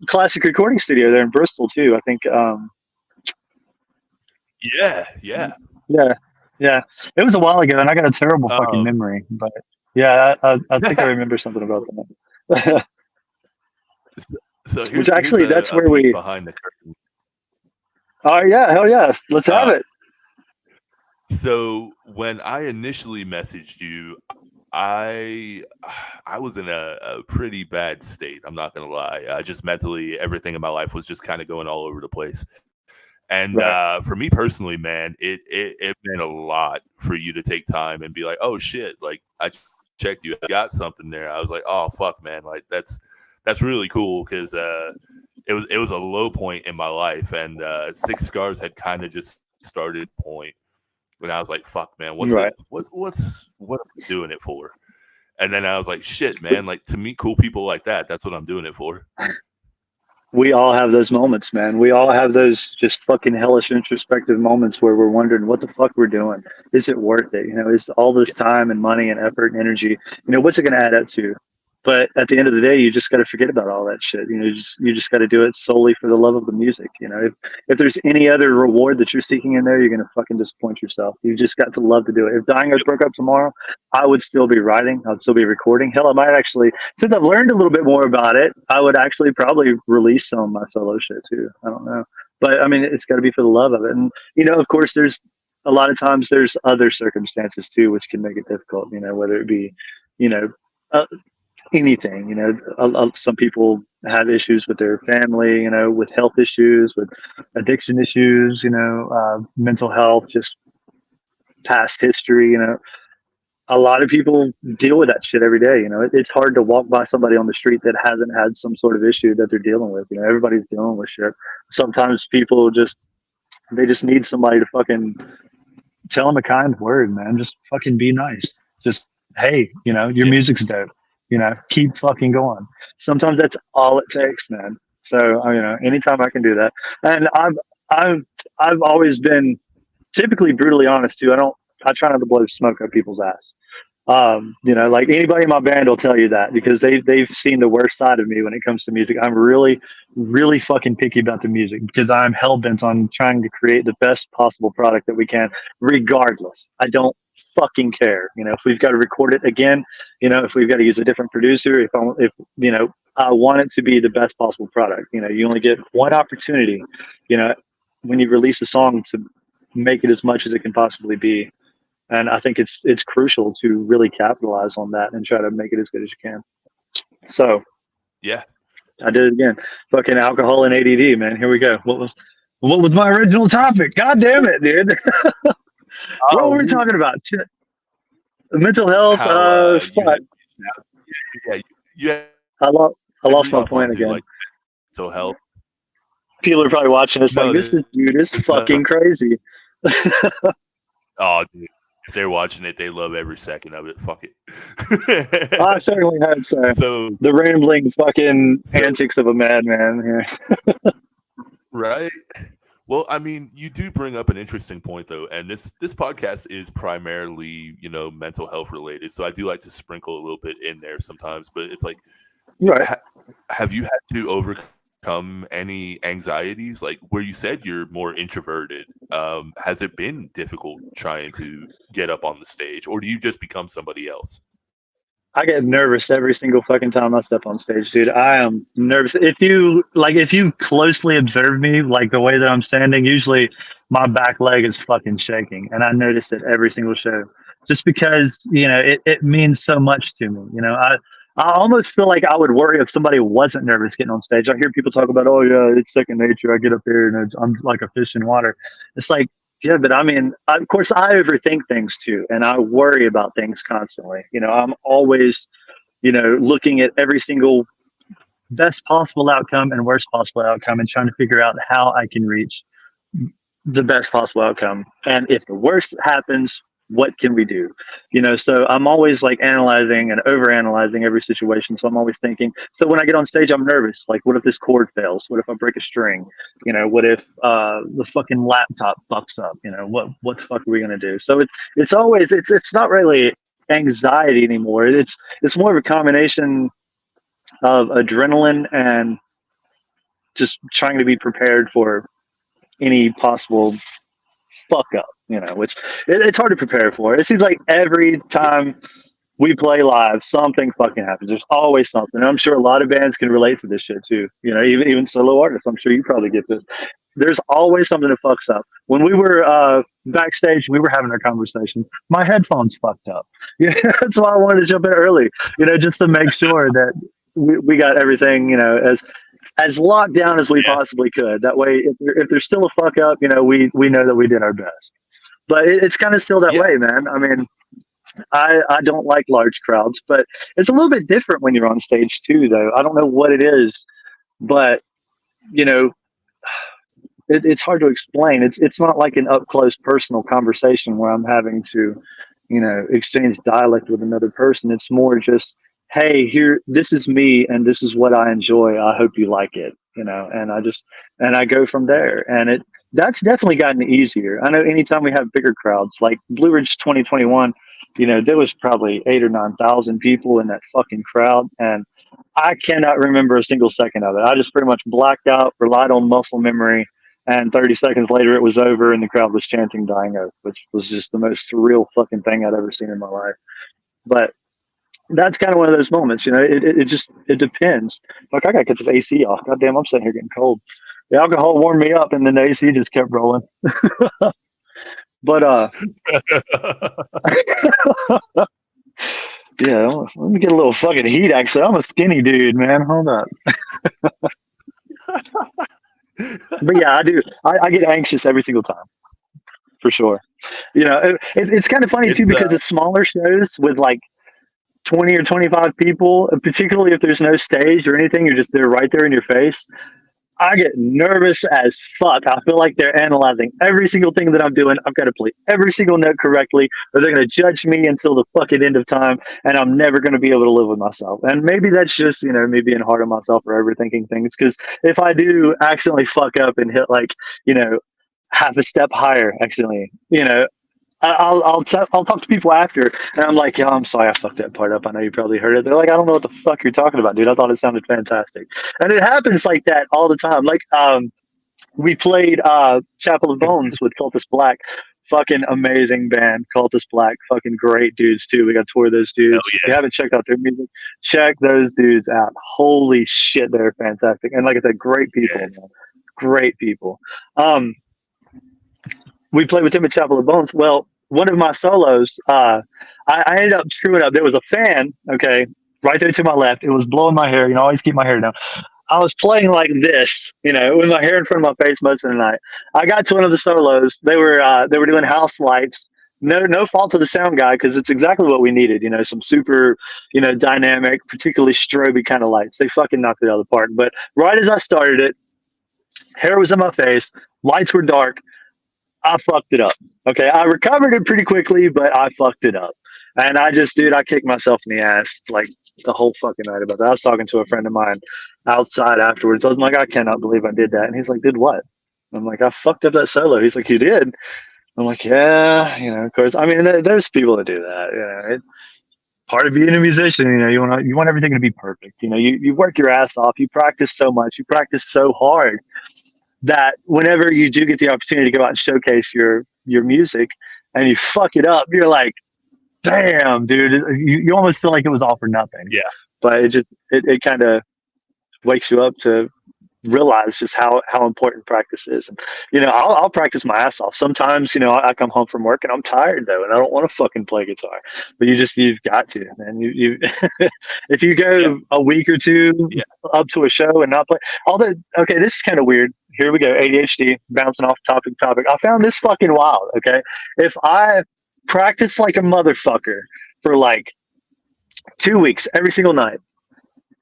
Classic Recording Studio there in Bristol too. I think. Yeah. Yeah. It was a while ago, and I got a terrible fucking memory. But yeah, I think I remember something about that. So Which actually, that's where we behind the curtain. Oh yeah, hell yeah, let's have it. So when I initially messaged you, I was in a pretty bad state. I'm not gonna lie. Just mentally, everything in my life was just kind of going all over the place. And Right. For me personally, man, it meant a lot for you to take time and be like, oh shit, like I checked you, I got something there. I was like, oh fuck, man, like that's really cool because it was a low point in my life, and Six Scars had kind of just started point, and I was like, fuck, man, what am I doing it for? And then I was like, shit, man, like to meet cool people like that, that's what I'm doing it for. We all have those moments, man. We all have those just fucking hellish introspective moments where we're wondering what the fuck we're doing. Is it worth it? Is all this time and money and effort and energy, what's it going to add up to? But at the end of the day, you just got to forget about all that shit. You just got to do it solely for the love of the music. If there's any other reward that you're seeking in there, you're going to fucking disappoint yourself. You just got to love to do it. If Dying Earth broke up tomorrow, I would still be writing. I would still be recording. Hell, I might actually, since I've learned a little bit more about it, I would actually probably release some of my solo shit too. I don't know. But I mean, it's got to be for the love of it. And, of course, there's a lot of times there's other circumstances too, which can make it difficult, whether it be, uh, anything. Some people have issues with their family, with health issues, with addiction issues, mental health, just past history. A lot of people deal with that shit every day. It's hard to walk by somebody on the street that hasn't had some sort of issue that they're dealing with. Everybody's dealing with shit. Sometimes people just need somebody to fucking tell them a kind word, man. Just fucking be nice. Just, hey, your music's dope. Keep fucking going. Sometimes that's all it takes, man. So, anytime I can do that. And I've always been typically brutally honest too. I try not to blow smoke up people's ass. Like anybody in my band will tell you that because they've seen the worst side of me when it comes to music. I'm really, really fucking picky about the music because I'm hell bent on trying to create the best possible product that we can, regardless. I don't fucking care. If we've got to record it again, if we've got to use a different producer, if I want it to be the best possible product. You only get one opportunity, when you release a song to make it as much as it can possibly be. And I think it's crucial to really capitalize on that and try to make it as good as you can. So, yeah, I did it again. Fucking alcohol and ADD, man. Here we go. What was my original topic? God damn it, dude. What were we talking about? Mental health. I lost my point again. Like mental health. People are probably watching this like, this dude is fucking crazy. Oh, dude. If they're watching it, they love every second of it. Fuck it. I certainly hope so. So the rambling fucking antics of a madman here. Right. Well, I mean, you do bring up an interesting point, though, and this podcast is primarily, mental health related. So I do like to sprinkle a little bit in there sometimes, but it's like, right. Have you had to overcome any anxieties, like where you said you're more introverted? Has it been difficult trying to get up on the stage, or do you just become somebody else? I get nervous every single fucking time I step on stage, dude. I am nervous. If you closely observe me, like the way that I'm standing, usually my back leg is fucking shaking, and I notice it every single show, just because it means so much to me. I almost feel like I would worry if somebody wasn't nervous getting on stage. I hear people talk about, oh yeah, it's second nature. I get up there and I'm like a fish in water. It's like, yeah, but I mean, of course, I overthink things too, and I worry about things constantly. I'm always, looking at every single best possible outcome and worst possible outcome and trying to figure out how I can reach the best possible outcome. And if the worst happens, what can we do? So I'm always like analyzing and over analyzing every situation. So I'm always thinking, so when I get on stage, I'm nervous. Like, what if this chord fails? What if I break a string? What if the fucking laptop fucks up? What the fuck are we gonna do? So it's always it's not really anxiety anymore. It's more of a combination of adrenaline and just trying to be prepared for any possible fuck up, which it's hard to prepare for. It seems like every time we play live, something fucking happens. There's always something. And I'm sure a lot of bands can relate to this shit too. Even solo artists. I'm sure you probably get this. There's always something that fucks up. When we were backstage, we were having our conversation. My headphones fucked up. Yeah, that's why I wanted to jump in early. Just to make sure that we got everything, as locked down as we possibly could. That way, if there's still a fuck up, we know that we did our best. But it's kind of still that way, man. I mean, I don't like large crowds, but it's a little bit different when you're on stage too, though. I don't know what it is, but you know, it's hard to explain. It's not like an up close personal conversation where I'm having to, exchange dialect with another person. It's more just, hey, here, this is me, and this is what I enjoy. I hope you like it, and I go from there. And that's definitely gotten easier. I know anytime we have bigger crowds, like Blue Ridge 2021, there was probably 8,000 or 9,000 people in that fucking crowd, and I cannot remember a single second of it. I just pretty much blacked out, relied on muscle memory, and 30 seconds later it was over and the crowd was chanting Dying Oath, which was just the most surreal fucking thing I'd ever seen in my life. But that's kind of one of those moments, it depends. Like, I gotta get this AC off. Goddamn, I'm sitting here getting cold. The alcohol warmed me up and then the AC just kept rolling. But yeah, let me get a little fucking heat. Actually, I'm a skinny dude, man. Hold up. But yeah, I do. I get anxious every single time, for sure. It's kind of funny too, because it's smaller shows with like 20 or 25 people, particularly if there's no stage or anything. They're right there in your face. I get nervous as fuck. I feel like they're analyzing every single thing that I'm doing. I've got to play every single note correctly, or they're going to judge me until the fucking end of time, and I'm never going to be able to live with myself. And maybe that's just, me being hard on myself or overthinking things. Because if I do accidentally fuck up and hit like, half a step higher accidentally, I'll talk to people after, and I'm like, yeah, I'm sorry, I fucked that part up. I know you probably heard it. They're like, I don't know what the fuck you're talking about, dude. I thought it sounded fantastic, and it happens like that all the time. Like, we played Chapel of Bones with Cultus Black, fucking amazing band. Cultus Black, fucking great dudes too. We got to tour those dudes. If you haven't checked out their music, check those dudes out. Holy shit, they're fantastic, and like I said, great people, man. Great people. We played with him at Chapel of Bones. Well, one of my solos, I ended up screwing up. There was a fan, okay, right there to my left. It was blowing my hair. I always keep my hair down. I was playing like this, with my hair in front of my face most of the night. I got to one of the solos. They were doing house lights. No fault to the sound guy, because it's exactly what we needed. Some super, dynamic, particularly stroby kind of lights. They fucking knocked it out of the park. But right as I started it, hair was in my face, lights were dark. I fucked it up. Okay, I recovered it pretty quickly, but I fucked it up. And I kicked myself in the ass like the whole fucking night about that. I was talking to a friend of mine outside afterwards. I was like, I cannot believe I did that. And he's like, did what? I'm like, I fucked up that solo. He's like, you did? I'm like, yeah, of course. I mean, there's people that do that. It's part of being a musician. You want everything to be perfect. You work your ass off. You practice so much. You practice so hard that whenever you do get the opportunity to go out and showcase your music and you fuck it up, you're like, damn, dude, you almost feel like it was all for nothing. Yeah. But it kind of wakes you up to realize just how important practice is. And I'll practice my ass off. Sometimes I come home from work and I'm tired though, and I don't want to fucking play guitar. But you've got to, man. You if you Yeah. go a week or two Yeah. up to a show and not play. Okay, this is kind of weird. Here we go. ADHD bouncing off topic. I found this fucking wild. Okay, if I practice like a motherfucker for like 2 weeks every single night,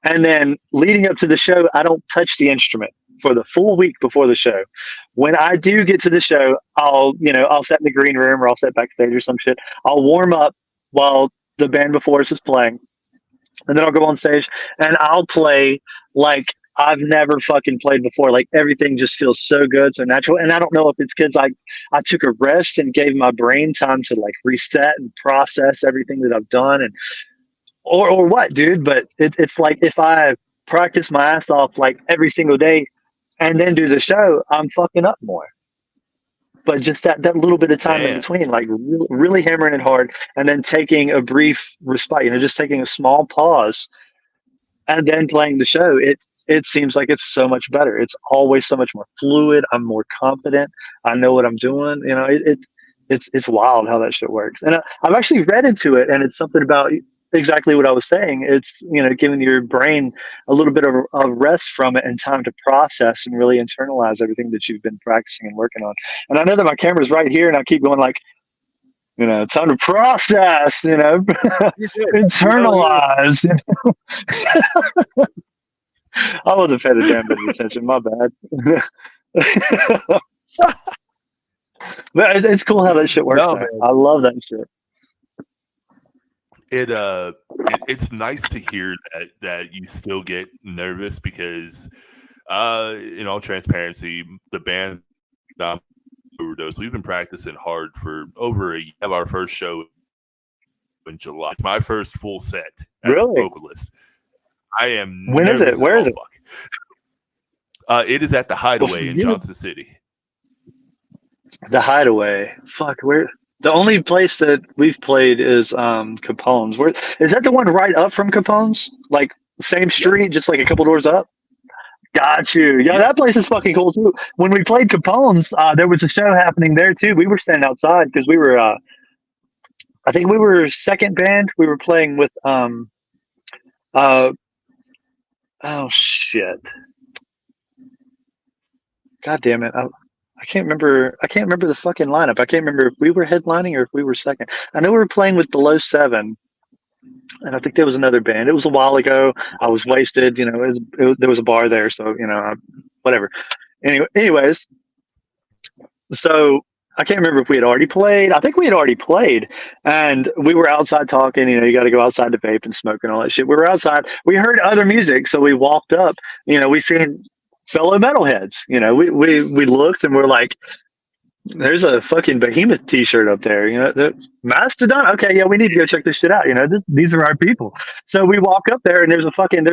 and then leading up to the show, I don't touch the instrument for the full week before the show. When I do get to the show, I'll sit in the green room or I'll sit backstage or some shit. I'll warm up while the band before us is playing. And then I'll go on stage and I'll play like I've never fucking played before. Like everything just feels so good, so natural. And I don't know if it's because I took a rest and gave my brain time to like reset and process everything that I've done, and or what, dude. But it's like if I practice my ass off like every single day and then do the show, I'm fucking up more. But just that little bit of time in Damn. between, like really hammering it hard and then taking a brief respite, just taking a small pause and then playing the show, it seems like it's so much better. It's always so much more fluid. I'm more confident. I know what I'm doing. It's wild how that shit works. And I've actually read into it, and it's something about exactly what I was saying. It's giving your brain a little bit of rest from it and time to process and really internalize everything that you've been practicing and working on. And I know that my camera's right here, and I keep going like, time to process, internalize. I wasn't paying a damn bit of attention. My bad. But it's cool how that shit works. No, Man. man. I love that shit. It's nice to hear that you still get nervous because, in all transparency, the band Overdose, we've been practicing hard for over a year. We have our first show in July. My first full set as a vocalist. I am. When is it? Where is it? It is at the Hideaway in Johnson City. The Hideaway. Fuck, where? The only place that we've played is Capone's. Where is that? The one right up from Capone's? Like same street, just like a couple doors up. Got you. Yeah, that place is fucking cool too. When we played Capone's, there was a show happening there too. We were standing outside because we were, I think we were second band. We were playing with, oh shit. God damn it. I can't remember. I can't remember the fucking lineup. I can't remember if we were headlining or if we were second. I know we were playing with Below 7. And I think there was another band. It was a while ago. I was wasted. There was a bar there, so whatever. Anyways, so I can't remember if we had already played. I think we had already played, and we were outside talking. You got to go outside to vape and smoke and all that shit. We were outside. We heard other music, so we walked up. We seen fellow metalheads. We looked and we're like, there's a fucking Behemoth T-shirt up there. The Mastodon. Okay, yeah, we need to go check this shit out. These are our people. So we walk up there, and there's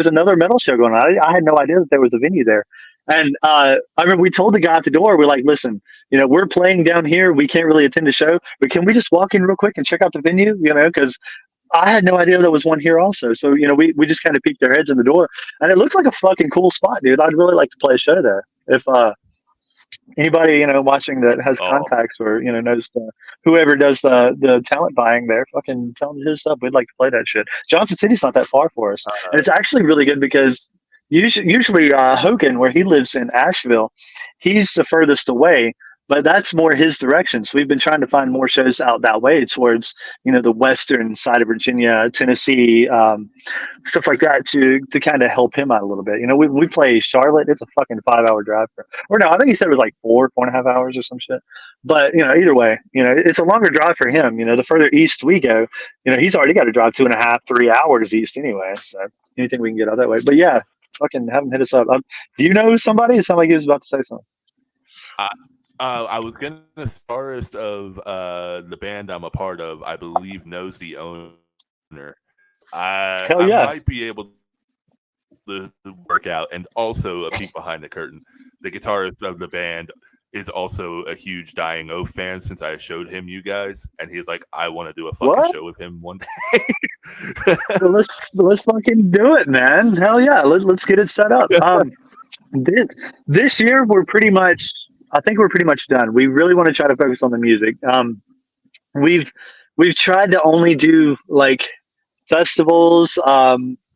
another metal show going on. I had no idea that there was a venue there. And I remember we told the guy at the door, we're like, listen, we're playing down here. We can't really attend the show, but can we just walk in real quick and check out the venue? Because I had no idea there was one here also. So we just kind of peeked our heads in the door, and it looked like a fucking cool spot, dude. I'd really like to play a show there if anybody watching that has contacts or knows whoever does the talent buying there, fucking tell them to hit us up. We'd like to play that shit. Johnson City's not that far for us, and it's actually really good because usually Hogan, where he lives in Asheville, he's the furthest away, but that's more his direction. So we've been trying to find more shows out that way towards the western side of Virginia, Tennessee, stuff like that to kind of help him out a little bit. We play Charlotte. It's a fucking 5-hour drive or no, I think he said it was like 4.5 hours or some shit. But either way, it's a longer drive for him. The further east we go, he's already got to drive 2.5, 3 hours east anyway. So anything we can get out that way. But yeah, fucking have him hit us up. Do you know somebody? It sounded like he was about to say something. I was gonna guitarist of the band I'm a part of, I believe, knows the owner. I might be able to work out, and also a peek behind the curtain. The guitarist of the band is also a huge Dying Oath fan since I showed him you guys, and he's like, I want to do a fucking What? show with him one day. Well, let's fucking do it, man. Hell yeah, let's get it set up. This year I think we're pretty much done. We really want to try to focus on the music. We've tried to only do like festivals,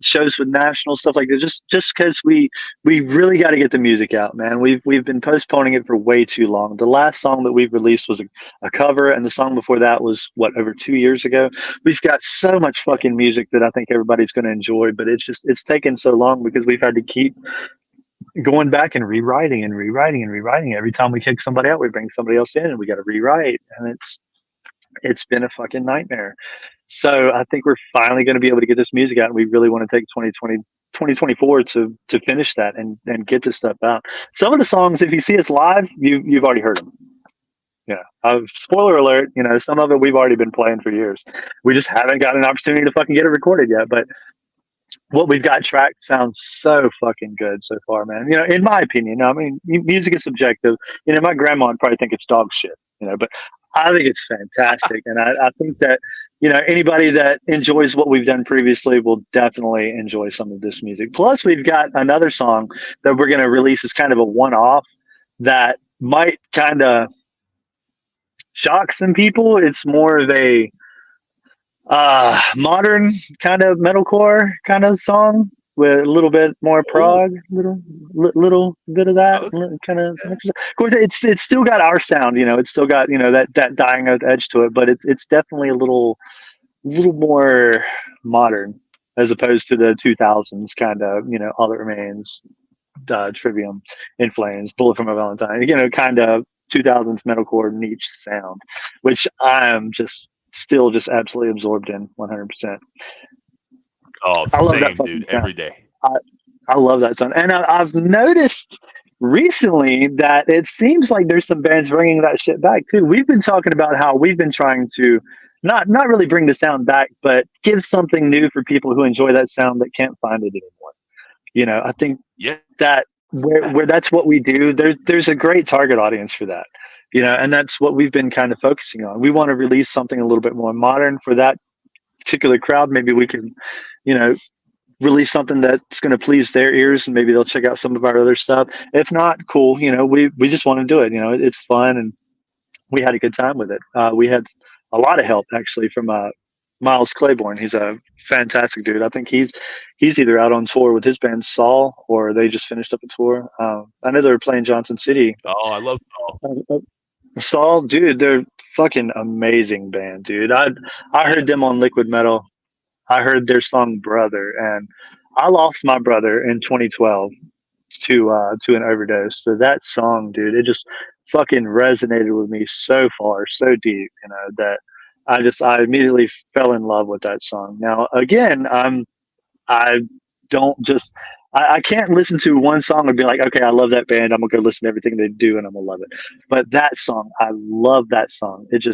shows with national stuff like that, just because we really got to get the music out, man. We've been postponing it for way too long. The last song that we've released was a cover, and the song before that was over 2 years ago. We've got so much fucking music that I think everybody's going to enjoy, but it's taken so long because we've had to keep going back and rewriting and rewriting and rewriting. Every time we kick somebody out, we bring somebody else in, and we got to rewrite, and it's been a fucking nightmare. So I think we're finally going to be able to get this music out, and we really want to take 2024 to finish that and get this stuff out. Some of the songs, if you see us live, you've already heard them. Spoiler alert, some of it we've already been playing for years. We just haven't gotten an opportunity to fucking get it recorded yet. But what we've got tracked sounds so fucking good so far, man. In my opinion, I mean, music is subjective. My grandma would probably think it's dog shit, but I think it's fantastic. And I think that, anybody that enjoys what we've done previously will definitely enjoy some of this music. Plus, we've got another song that we're going to release as kind of a one-off that might kind of shock some people. It's more of a modern kind of metalcore kind of song with a little bit more prog, little bit of that kind of. Of course, it's still got our sound, it's still got that Dying Oath edge to it, but it's definitely a little more modern as opposed to the 2000s kind of All That Remains, Trivium, In Flames, Bullet from a Valentine, kind of 2000s metalcore niche sound, which I'm still absolutely absorbed in 100%. Oh, I love same, that dude. sound. Every day. I love that song, and I've noticed recently that it seems like there's some bands bringing that shit back too. We've been talking about how we've been trying to not really bring the sound back, but give something new for people who enjoy that sound that can't find it anymore. I think that where that's what we do. There's a great target audience for that. And that's what we've been kind of focusing on. We want to release something a little bit more modern for that particular crowd. Maybe we can, release something that's going to please their ears, and maybe they'll check out some of our other stuff. If not, cool. We just want to do it. It's fun, and we had a good time with it. We had a lot of help actually from Miles Claiborne. He's a fantastic dude. I think he's either out on tour with his band Saul, or they just finished up a tour. I know they were playing Johnson City. Oh, I love Saul. Saul, dude, they're fucking amazing band, dude. I heard them on Liquid Metal. I heard their song Brother, and I lost my brother in 2012 to an overdose. So that song, dude, it just fucking resonated with me so far, so deep, that I immediately fell in love with that song. Now, again, I can't listen to one song and be like, okay, I love that band, I'm gonna go listen to everything they do and I'm gonna love it. But that song, I love that song. It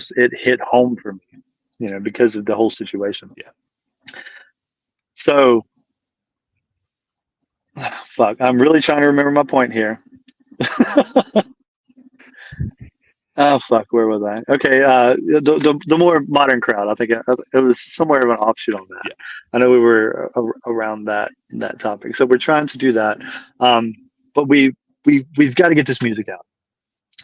hit home for me, because of the whole situation. Yeah. So, fuck, I'm really trying to remember my point here. Oh fuck, where was I? Okay, the more modern crowd. I think it was somewhere of an offshoot on that. Yeah. I know we were around that topic, so we're trying to do that. But we've got to get this music out.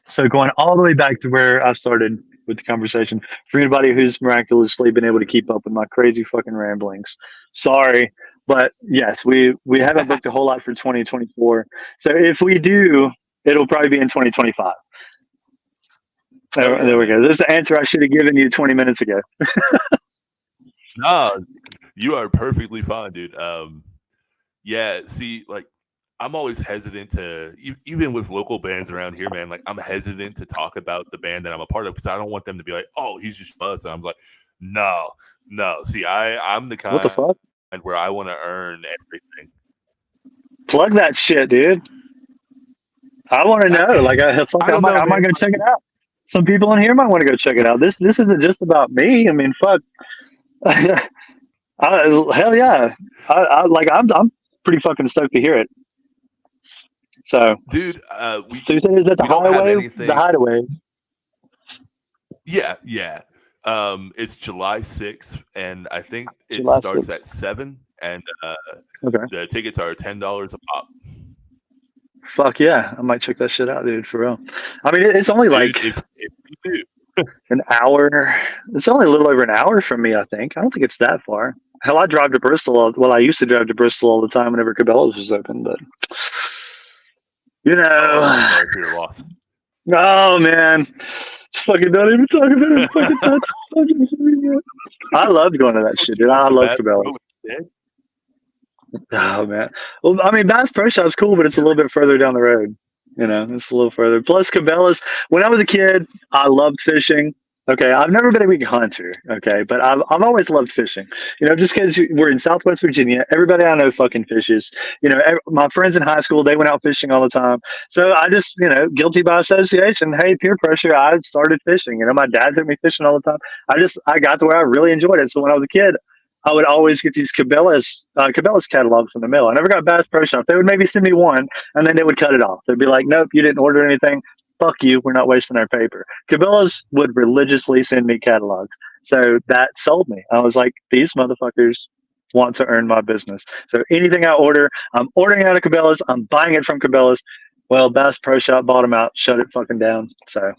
So going all the way back to where I started with the conversation, for anybody who's miraculously been able to keep up with my crazy fucking ramblings, sorry, but yes, we haven't booked a whole lot for 2024. So if we do, it'll probably be in 2025. There we go. There's the answer I should have given you 20 minutes ago. No, you are perfectly fine, dude. Yeah, see, like, I'm always hesitant to, even with local bands around here, man, like, I'm hesitant to talk about the band that I'm a part of because I don't want them to be like, oh, he's just buzz. And I'm like, no. See, I'm the kind What the fuck? where I want to earn everything. Plug that shit, dude. I want to know. Like, I might go check it out. Some people in here might want to go check it out. This isn't just about me. I mean, fuck. Hell yeah. I'm pretty fucking stoked to hear it. So, dude, so you said is that the we don't have highway? anything. The hideaway. Yeah. It's July 6th, and I think it July starts 6th. at 7, and Okay. the tickets are $10 a pop. Fuck yeah, I might check that shit out, dude. For real. I mean, it's only Dude, like if you do, an hour. It's only a little over an hour from me, I think. I don't think it's that far. Hell, I drive to Bristol. Well, I used to drive to Bristol all the time whenever Cabela's was open, but you know. oh, sorry for your loss. Oh man, just fucking don't even talk about it. Fucking that's I loved going to that shit, dude. I love Cabela's. Oh man. Well, I mean, Bass Pro Shop's cool, but it's a little bit further down the road. You know, it's a little further. Plus, Cabela's. When I was a kid, I loved fishing. Okay, I've never been a big hunter. Okay, but I've always loved fishing. You know, just because we're in Southwest Virginia, everybody I know fucking fishes. You know, my friends in high school, they went out fishing all the time. So I just, you know, guilty by association. Hey, peer pressure. I started fishing. You know, my dad took me fishing all the time. I got to where I really enjoyed it. So when I was a kid, I would always get these Cabela's catalogs in the mail. I never got Bass Pro Shop. They would maybe send me one, and then they would cut it off. They'd be like, "Nope, you didn't order anything. Fuck you. We're not wasting our paper." Cabela's would religiously send me catalogs, so that sold me. I was like, "These motherfuckers want to earn my business." So anything I order, I'm ordering out of Cabela's. I'm buying it from Cabela's. Well, Bass Pro Shop bought them out, shut it fucking down. So,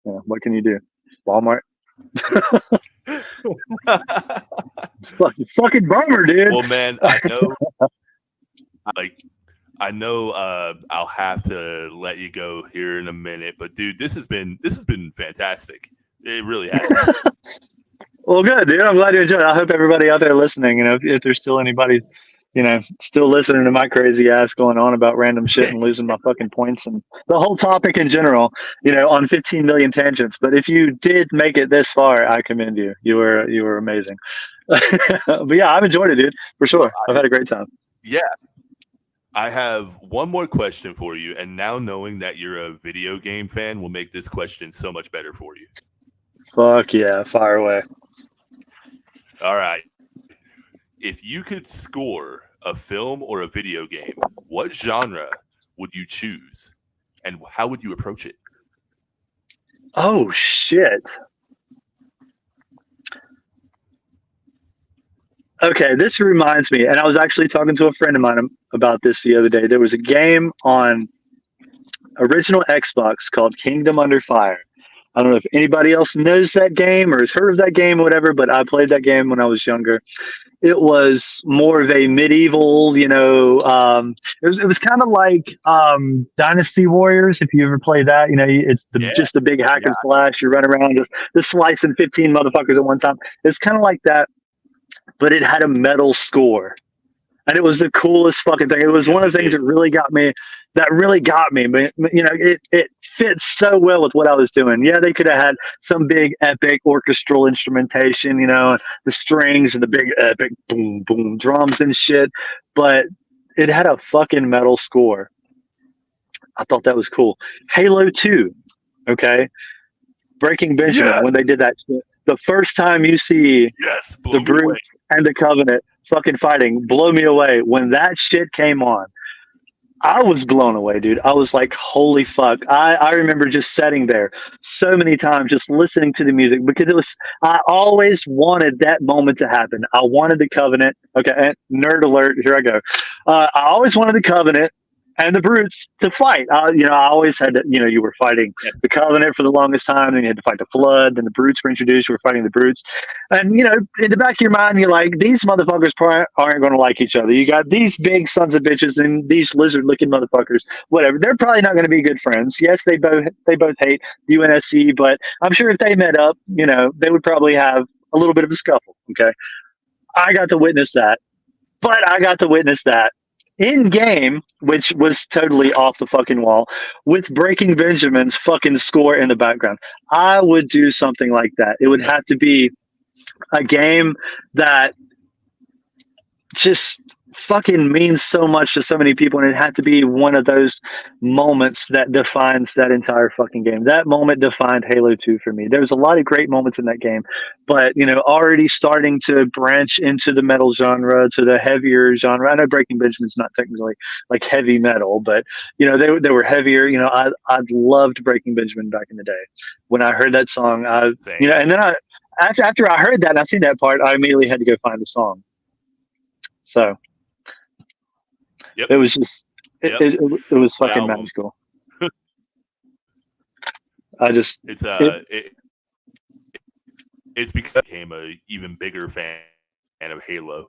what can you do? Walmart. fucking bummer, dude. Well, man, I know I'll have to let you go here in a minute, but dude, this has been fantastic. It really has. Well, good, dude. I'm glad you enjoyed it. I hope everybody out there listening, you know, if there's still anybody, you know, still listening to my crazy ass going on about random shit and losing my fucking points and the whole topic in general, you know, on 15 million tangents. But if you did make it this far, I commend you. You were amazing. But yeah, I've enjoyed it, dude, for sure. I've had a great time. Yeah. I have one more question for you, and now knowing that you're a video game fan will make this question so much better for you. Fuck yeah, fire away. All right. If you could score a film or a video game, what genre would you choose, and how would you approach it? Oh, shit. Okay, this reminds me, and I was actually talking to a friend of mine about this the other day. There was a game on original Xbox called Kingdom Under Fire. I don't know if anybody else knows that game or has heard of that game or whatever, but I played that game when I was younger. It was more of a medieval, you know, it was kind of like Dynasty Warriors, if you ever play that. You know, it's just a big hack and slash. You run around just slicing 15 motherfuckers at one time. It's kind of like that, but it had a metal score. And it was the coolest fucking thing. It was one of the things that really got me. But, you know, it fits so well with what I was doing. Yeah, they could have had some big epic orchestral instrumentation, you know, the strings and the big epic boom, boom drums and shit. But it had a fucking metal score. I thought that was cool. Halo 2, okay? Breaking Benjamin, when they did that shit. The first time you see the Brute and the Covenant fucking fighting, blow me away. When that shit came on, I was blown away, dude. I was like, holy fuck. I remember just sitting there so many times just listening to the music because I always wanted that moment to happen. I wanted the Covenant. Okay, and nerd alert, here I go. I always wanted the Covenant and the Brutes to fight. You know, I always had to, you know, you were fighting the Covenant for the longest time, and you had to fight the Flood, then the Brutes were introduced, you were fighting the Brutes. And, you know, in the back of your mind, you're like, these motherfuckers probably aren't going to like each other. You got these big sons of bitches and these lizard-looking motherfuckers, whatever. They're probably not going to be good friends. Yes, they both hate UNSC, but I'm sure if they met up, you know, they would probably have a little bit of a scuffle, okay? I got to witness that. But I got to witness that in game, which was totally off the fucking wall, with Breaking Benjamin's fucking score in the background. I would do something like that. It would have to be a game that just fucking means so much to so many people, and it had to be one of those moments that defines that entire fucking game. That moment defined Halo 2 for me. There's a lot of great moments in that game, but already starting to branch into the metal genre, to the heavier genre. I know Breaking Benjamin's not technically like heavy metal, but they were heavier. I loved Breaking Benjamin back in the day. When I heard that song, Same. and then after I heard that and I seen that part, I immediately had to go find the song. So Yep. it was just Yep. it was fucking album. magical. I just it's because I became a even bigger fan of Halo.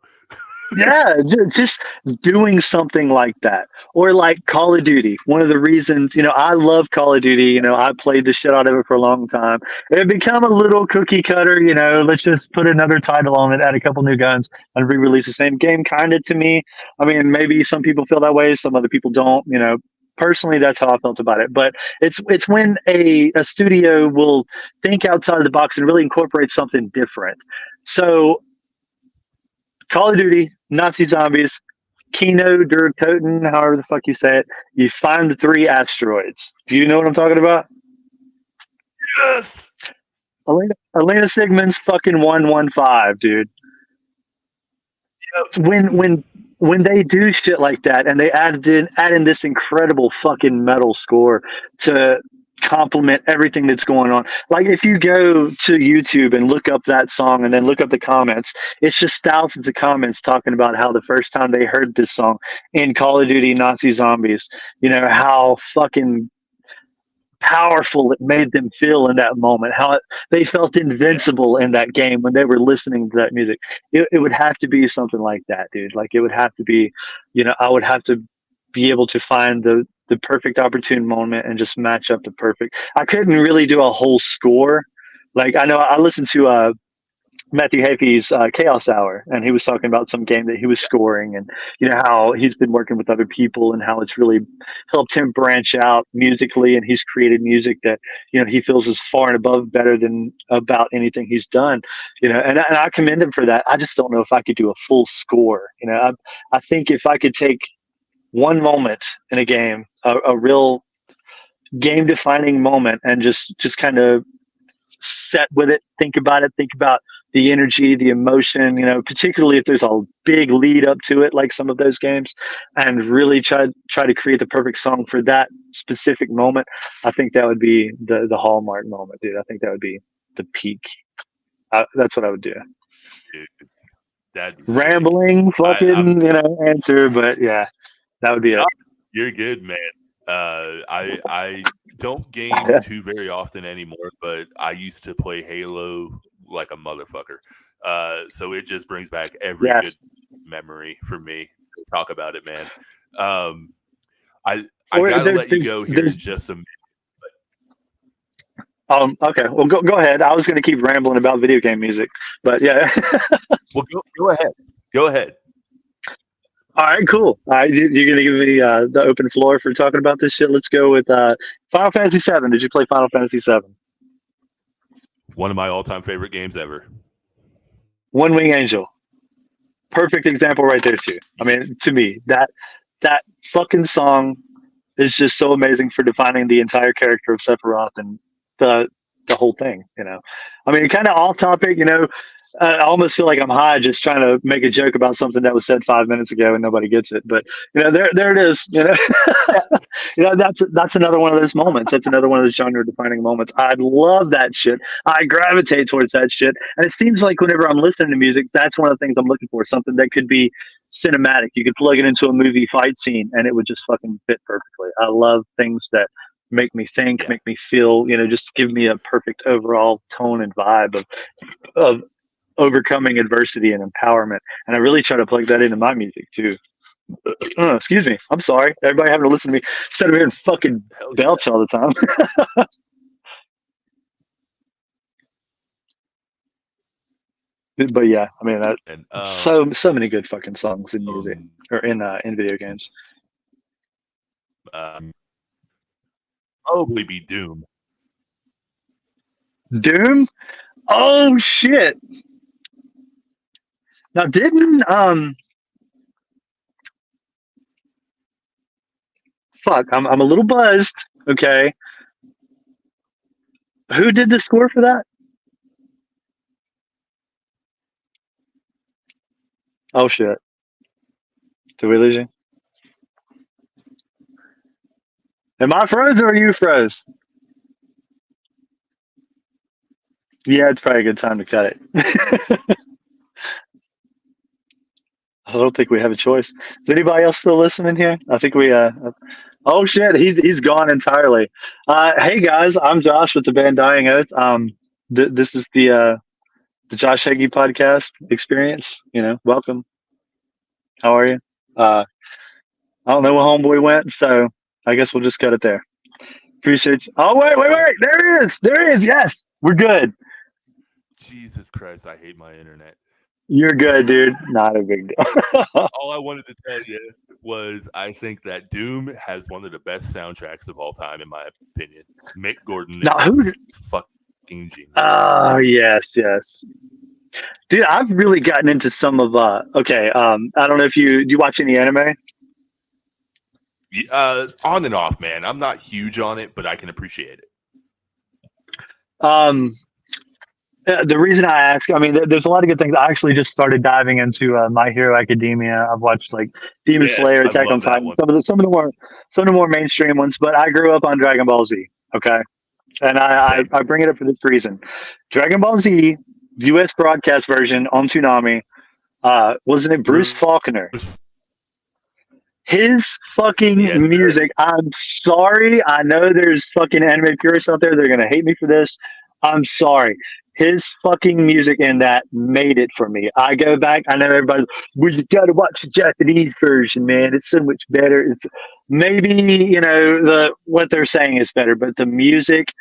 yeah, just doing something like that, or like Call of Duty. One of the reasons, I love Call of Duty. I played the shit out of it for a long time. It had become a little cookie cutter. Let's just put another title on it, add a couple new guns, and re-release the same game. Kind of to me. I mean, maybe some people feel that way, some other people don't. Personally, that's how I felt about it. But it's when a studio will think outside of the box and really incorporate something different. So Call of Duty, Nazi zombies, Kino der Toten, however the fuck you say it. You find the 3 asteroids. Do you know what I'm talking about? Yes. Elena Sigmund's fucking 115, dude. Yep. When they do shit like that and they add in this incredible fucking metal score to complement everything that's going on. Like if you go to YouTube and look up that song and then look up the comments, it's just thousands of comments talking about how the first time they heard this song in Call of Duty Nazi Zombies, how fucking powerful it made them feel in that moment, how they felt invincible in that game when they were listening to that music. It would have to be something like that, dude. Like it would have to be, I would have to be able to find the perfect opportune moment and just match up the perfect. I couldn't really do a whole score. Like I know I listened to Matthew Hafey's Chaos Hour, and he was talking about some game that he was scoring, and how he's been working with other people, and how it's really helped him branch out musically, and he's created music that he feels is far and above better than about anything he's done. And I commend him for that. I just don't know if I could do a full score. I think if I could take one moment in a game, a real game defining moment, and just kind of set with it, think about the energy, the emotion, particularly if there's a big lead up to it, like some of those games, and really try to create the perfect song for that specific moment. I think that would be the hallmark moment, dude. I think that would be the peak. That's what I would do. Dude, that'd be rambling sick. fucking answer, but yeah, that would be it. You're good, man. I don't game too very often anymore, but I used to play Halo like a motherfucker. So it just brings back every good memory for me to talk about it, man. I gotta let you go here in just a minute. Okay. Well, go ahead. I was going to keep rambling about video game music, but yeah. Well, go ahead. Go ahead. All right, cool. All right, you're going to give me the open floor for talking about this shit. Let's go with Final Fantasy VII. Did you play Final Fantasy VII? One of my all-time favorite games ever. One Wing Angel. Perfect example right there, too. I mean, to me, that fucking song is just so amazing for defining the entire character of Sephiroth and the whole thing. I mean, kind of off topic. I almost feel like I'm high just trying to make a joke about something that was said 5 minutes ago and nobody gets it. But there it is. That's another one of those moments. That's another one of those genre defining moments. I love that shit. I gravitate towards that shit. And it seems like whenever I'm listening to music, that's one of the things I'm looking for. Something that could be cinematic. You could plug it into a movie fight scene and it would just fucking fit perfectly. I love things that make me think, make me feel, just give me a perfect overall tone and vibe of overcoming adversity and empowerment. And I really try to plug that into my music too. Excuse me. I'm sorry. Everybody having to listen to me instead of here and fucking belch all the time. But yeah, I mean, so many good fucking songs in music or in video games. Probably be Doom. Doom? Oh shit! Now didn't fuck, I'm a little buzzed. Okay, who did the score for that? Oh shit, did we lose you? Am I froze or are you froze? Yeah, it's probably a good time to cut it. I don't think we have a choice. Is anybody else still listening here? I think we. Oh shit, he's gone entirely. Hey guys, I'm Josh with the band Dying Oath. This is the Josh Hagee podcast experience. Welcome. How are you? Uh, I don't know where homeboy went, so I guess we'll just cut it there. Appreciate you. Oh wait! There he is. Yes, we're good. Jesus Christ, I hate my internet. You're good, dude. Not a big deal. All I wanted to tell you was I think that Doom has one of the best soundtracks of all time, in my opinion. Mick Gordon is a fucking genius. Oh, yes. Dude, I've really gotten into some of I don't know if do you watch any anime? On and off, man. I'm not huge on it, but I can appreciate it. The reason I ask, I mean, there's a lot of good things. I actually just started diving into My Hero Academia. I've watched like Demon Slayer, Attack on Titan, some of the more mainstream ones. But I grew up on Dragon Ball Z. Okay, and I bring it up for this reason: Dragon Ball Z U.S. broadcast version on Toonami. Wasn't it Bruce Faulkner? His fucking music. I'm sorry. I know there's fucking anime purists out there. They're gonna hate me for this. I'm sorry. His fucking music in that made it for me. I go back. I know everybody. Well, you got to watch the Japanese version, man. It's so much better. It's maybe what they're saying is better, but the music,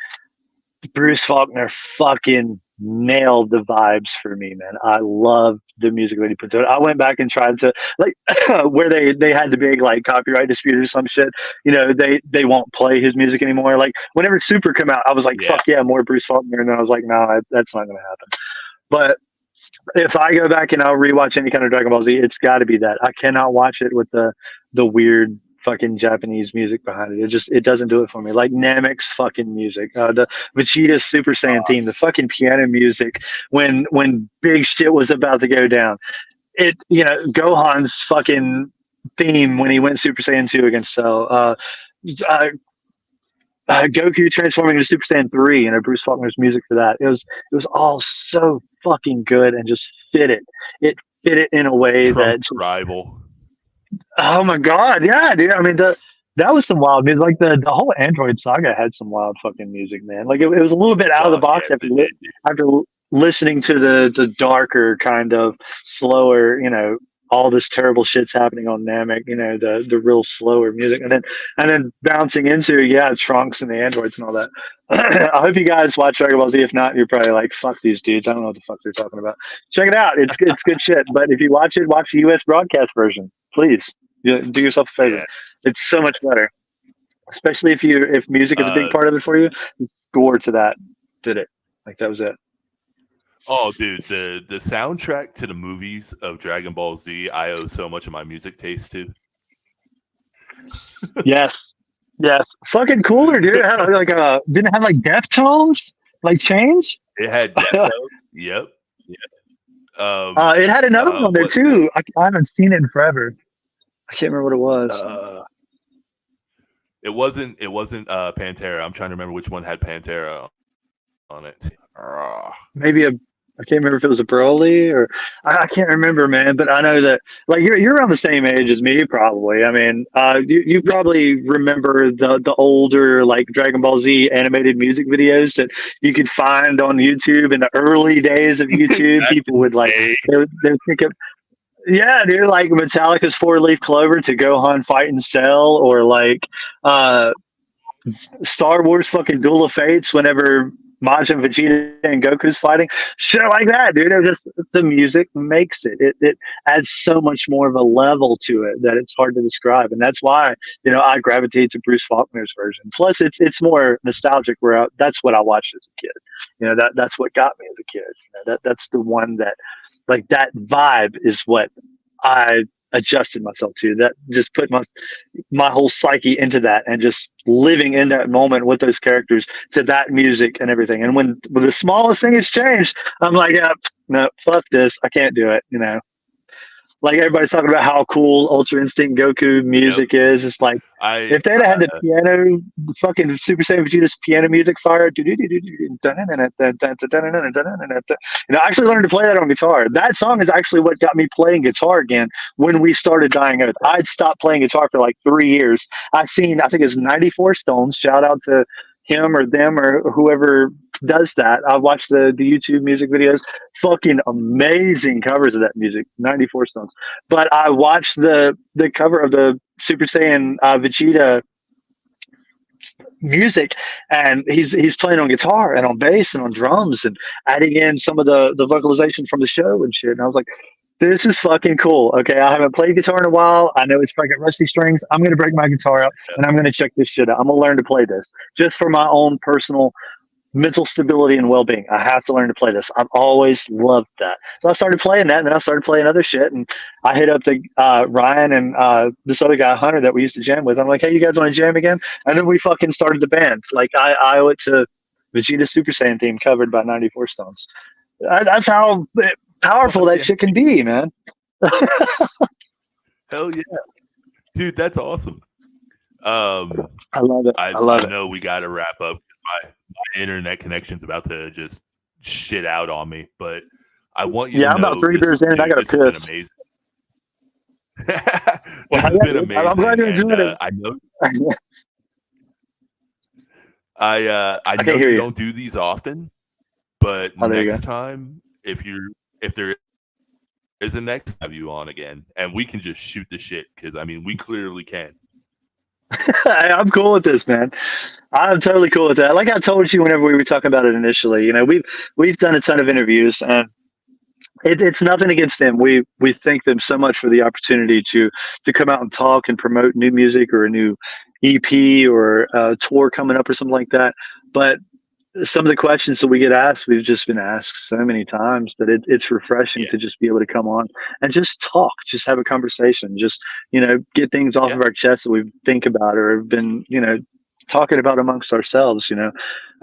Bruce Faulkner fucking nailed the vibes for me, man. I loved the music that he put to it. I went back and tried to where they had the big like copyright dispute or some shit. They won't play his music anymore. Like whenever Super came out, I was like, fuck yeah, more Bruce Faulkner. And then I was like, no, that's not gonna happen. But if I go back and I'll rewatch any kind of Dragon Ball Z, it's got to be that. I cannot watch it with the weird fucking Japanese music behind it. It doesn't do it for me. Like Namek's fucking music, the Vegeta's Super Saiyan theme, the fucking piano music when big shit was about to go down. Gohan's fucking theme when he went Super Saiyan 2 against Cell. Goku transforming into Super Saiyan 3 and Bruce Faulkner's music for that. It was all so fucking good and just fit it. It fit it in a way that just, rival. Oh my god, yeah, dude. I mean, that was some wild music. Like the whole Android saga had some wild fucking music, man. Like it was a little bit out of the box after listening to the darker kind of slower, all this terrible shit's happening on Namek, the real slower music, and then bouncing into Trunks and the androids and all that. I hope you guys watch Dragon Ball Z. If not, you're probably like, fuck these dudes. I don't know what the fuck they're talking about. Check it out. It's good shit. But if you watch it, watch the US broadcast version, please. Do yourself a favor. Yeah. It's so much better, especially if music is a big part of it for you. Score to that did it. Like that was it. Oh, dude, the soundtrack to the movies of Dragon Ball Z, I owe so much of my music taste to. Yes. Fucking cooler, dude. It had didn't it have like Deftones, like change? It had Deftones. Yep. It had another one there too. I haven't seen it in forever. I can't remember what it was. It wasn't Pantera. I'm trying to remember which one had Pantera on it. Maybe I can't remember if it was a Broly or I can't remember, man. But I know that like you're around the same age as me, probably. I mean, you probably remember the older like Dragon Ball Z animated music videos that you could find on YouTube in the early days of YouTube. People would like they would think of. Yeah, dude, like Metallica's 4-Leaf Clover to Gohan fighting Cell, or like Star Wars fucking Duel of Fates whenever Majin, Vegeta, and Goku's fighting. Shit like that, dude. The music makes it. It adds so much more of a level to it that it's hard to describe. And that's why, I gravitate to Bruce Faulkner's version. Plus, it's more nostalgic, where that's what I watched as a kid. That's what got me as a kid. That's the one that, like, that vibe is what I adjusted myself to. That just put my whole psyche into that and just living in that moment with those characters to that music and everything. And when the smallest thing has changed, I'm like, no, fuck this. I can't do it. Like everybody's talking about how cool Ultra Instinct Goku music is. It's like if they'd had the piano, fucking Super Saiyan Vegeta's piano music fire. I actually learned to play that on guitar. That song is actually what got me playing guitar again when we started Dying Oath. I'd stopped playing guitar for like 3 years. I think it's 94 Stones. Shout out to him or them or whoever does that. I watched the YouTube music videos. Fucking amazing covers of that music. 94 Stones. But I watched the cover of the Super Saiyan Vegeta music, and he's playing on guitar and on bass and on drums and adding in some of the vocalization from the show and shit. And I was like, this is fucking cool. Okay, I haven't played guitar in a while. I know it's probably got rusty strings. I'm going to break my guitar out and I'm going to check this shit out. I'm going to learn to play this just for my own personal mental stability and well-being. I have to learn to play this. I've always loved that. So I started playing that, and then I started playing other shit. And I hit up the Ryan and this other guy, Hunter, that we used to jam with. I'm like, hey, you guys want to jam again? And then we fucking started the band. Like I owe it to Vegeta Super Saiyan theme covered by 94 Stones. That's how powerful that shit can be, man. Hell yeah, dude, that's awesome. I love it. I love it. know we got to wrap up. My internet connection's about to just shit out on me, but I want you to know. I'm about 3 beers in and I got to piss. This has been amazing. This has been amazing. I'm glad you enjoyed it. I know. I know you don't do these often, but next time, if there is a next, have you on again, and we can just shoot the shit, because I mean we clearly can. I'm cool with this, man. I'm totally cool with that. Like I told you whenever we were talking about it initially, we've done a ton of interviews, and it's nothing against them. We thank them so much for the opportunity to come out and talk and promote new music or a new EP or a tour coming up or something like that. But some of the questions that we get asked, we've just been asked so many times that it's refreshing to just be able to come on and just talk, just have a conversation, just, get things off of our chest that we think about or have been, talking about amongst ourselves.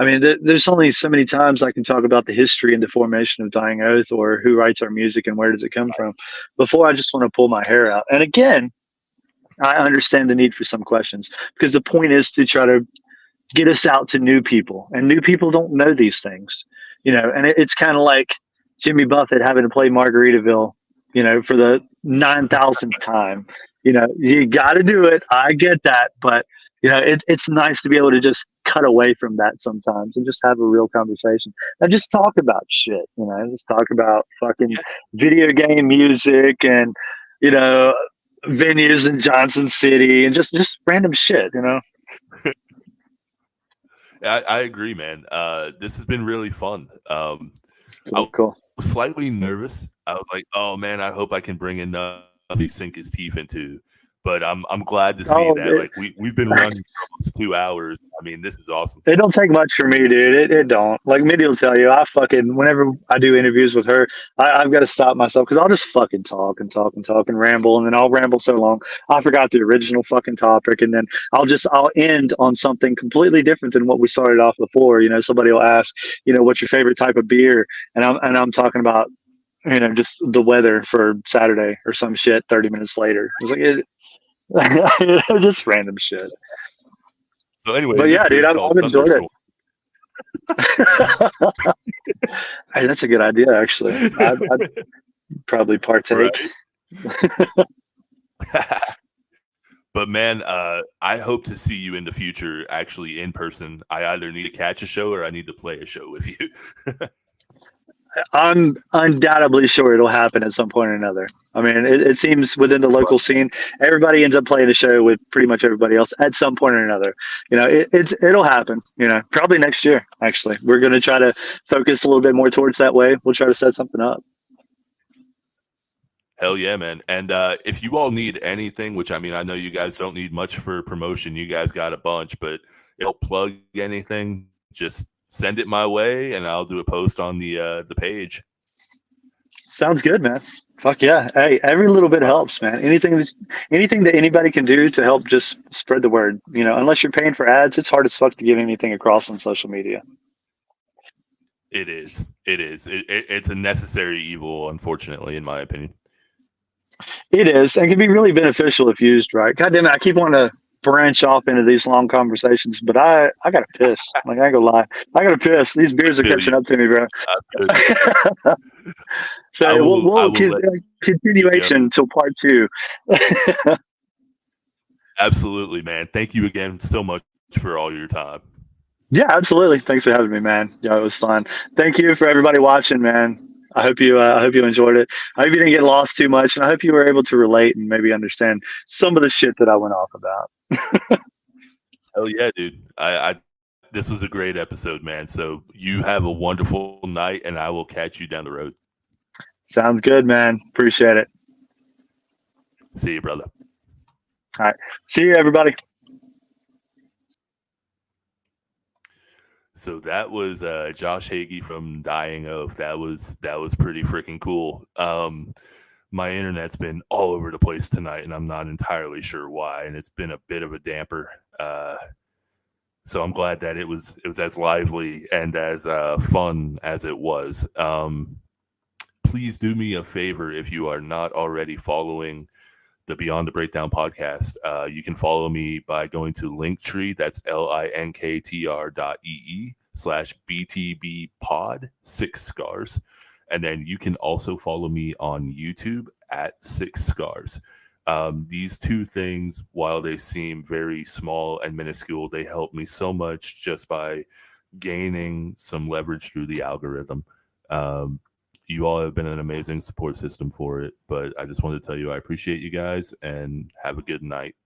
I mean, there's only so many times I can talk about the history and the formation of Dying Oath or who writes our music and where does it come from before I just want to pull my hair out. And again, I understand the need for some questions, because the point is to try to get us out to new people, and new people don't know these things, and it's kind of like Jimmy Buffett having to play Margaritaville, for the 9,000th time. You got to do it. I get that, but it's nice to be able to just cut away from that sometimes and just have a real conversation and just talk about shit, just talk about fucking video game music and, venues in Johnson City and just random shit, I agree, man. This has been really fun. Cool. I was slightly nervous. I was like, oh man, I hope I can bring enough to sink his teeth into. But I'm glad to see that. Like we've been running for almost 2 hours. I mean, this is awesome. It don't take much for me, dude. It don't. Like Mindy will tell you, whenever I do interviews with her, I've got to stop myself because I'll just fucking talk and talk and talk and ramble, and then I'll ramble so long I forgot the original fucking topic, and then I'll end on something completely different than what we started off before. Somebody will ask, what's your favorite type of beer, and I'm talking about, just the weather for Saturday or some shit. 30 minutes later, it's like just random shit. So anyway, but yeah, dude, I've enjoyed it. Hey, that's a good idea, actually. I'd probably partake. Right. But man, I hope to see you in the future, actually in person. I either need to catch a show or I need to play a show with you. I'm undoubtedly sure it'll happen at some point or another. I mean, it seems within the local scene, everybody ends up playing a show with pretty much everybody else at some point or another. It'll happen. Probably next year. Actually, we're going to try to focus a little bit more towards that way. We'll try to set something up. Hell yeah, man. And if you all need anything, which I mean, I know you guys don't need much for promotion. You guys got a bunch, but it'll plug anything. Just send it my way, and I'll do a post on the page. Sounds good, man. Fuck yeah. Hey, every little bit helps, man. Anything that anybody can do to help just spread the word. Unless you're paying for ads, it's hard as fuck to get anything across on social media. It is. It's a necessary evil, unfortunately, in my opinion. It is, and can be really beneficial if used right. God damn it, I keep wanting to branch off into these long conversations, but I gotta piss. Like, I ain't gonna lie, I gotta piss. These beers are catching up to me, bro. So we'll continuation until part 2. Absolutely, man. Thank you again so much for all your time. Yeah, absolutely. Thanks for having me, man. Yeah, it was fun. Thank you for everybody watching, man. I hope you enjoyed it. I hope you didn't get lost too much, and I hope you were able to relate and maybe understand some of the shit that I went off about. Hell yeah, dude. This was a great episode, man. So you have a wonderful night, and I will catch you down the road. Sounds good, man. Appreciate it. See you, brother. All right. See you, everybody. So that was Josh Hagee from Dying Oath. That was pretty freaking cool. My internet's been all over the place tonight, and I'm not entirely sure why. And it's been a bit of a damper. So I'm glad that it was as lively and as fun as it was. Please do me a favor if you are not already following the Beyond the Breakdown podcast. You can follow me by going to Linktree. That's linktr.ee/BTB pod 6 scars. And then you can also follow me on YouTube at 6 scars. These two things, while they seem very small and minuscule, they help me so much just by gaining some leverage through the algorithm. You all have been an amazing support system for it, but I just wanted to tell you I appreciate you guys and have a good night.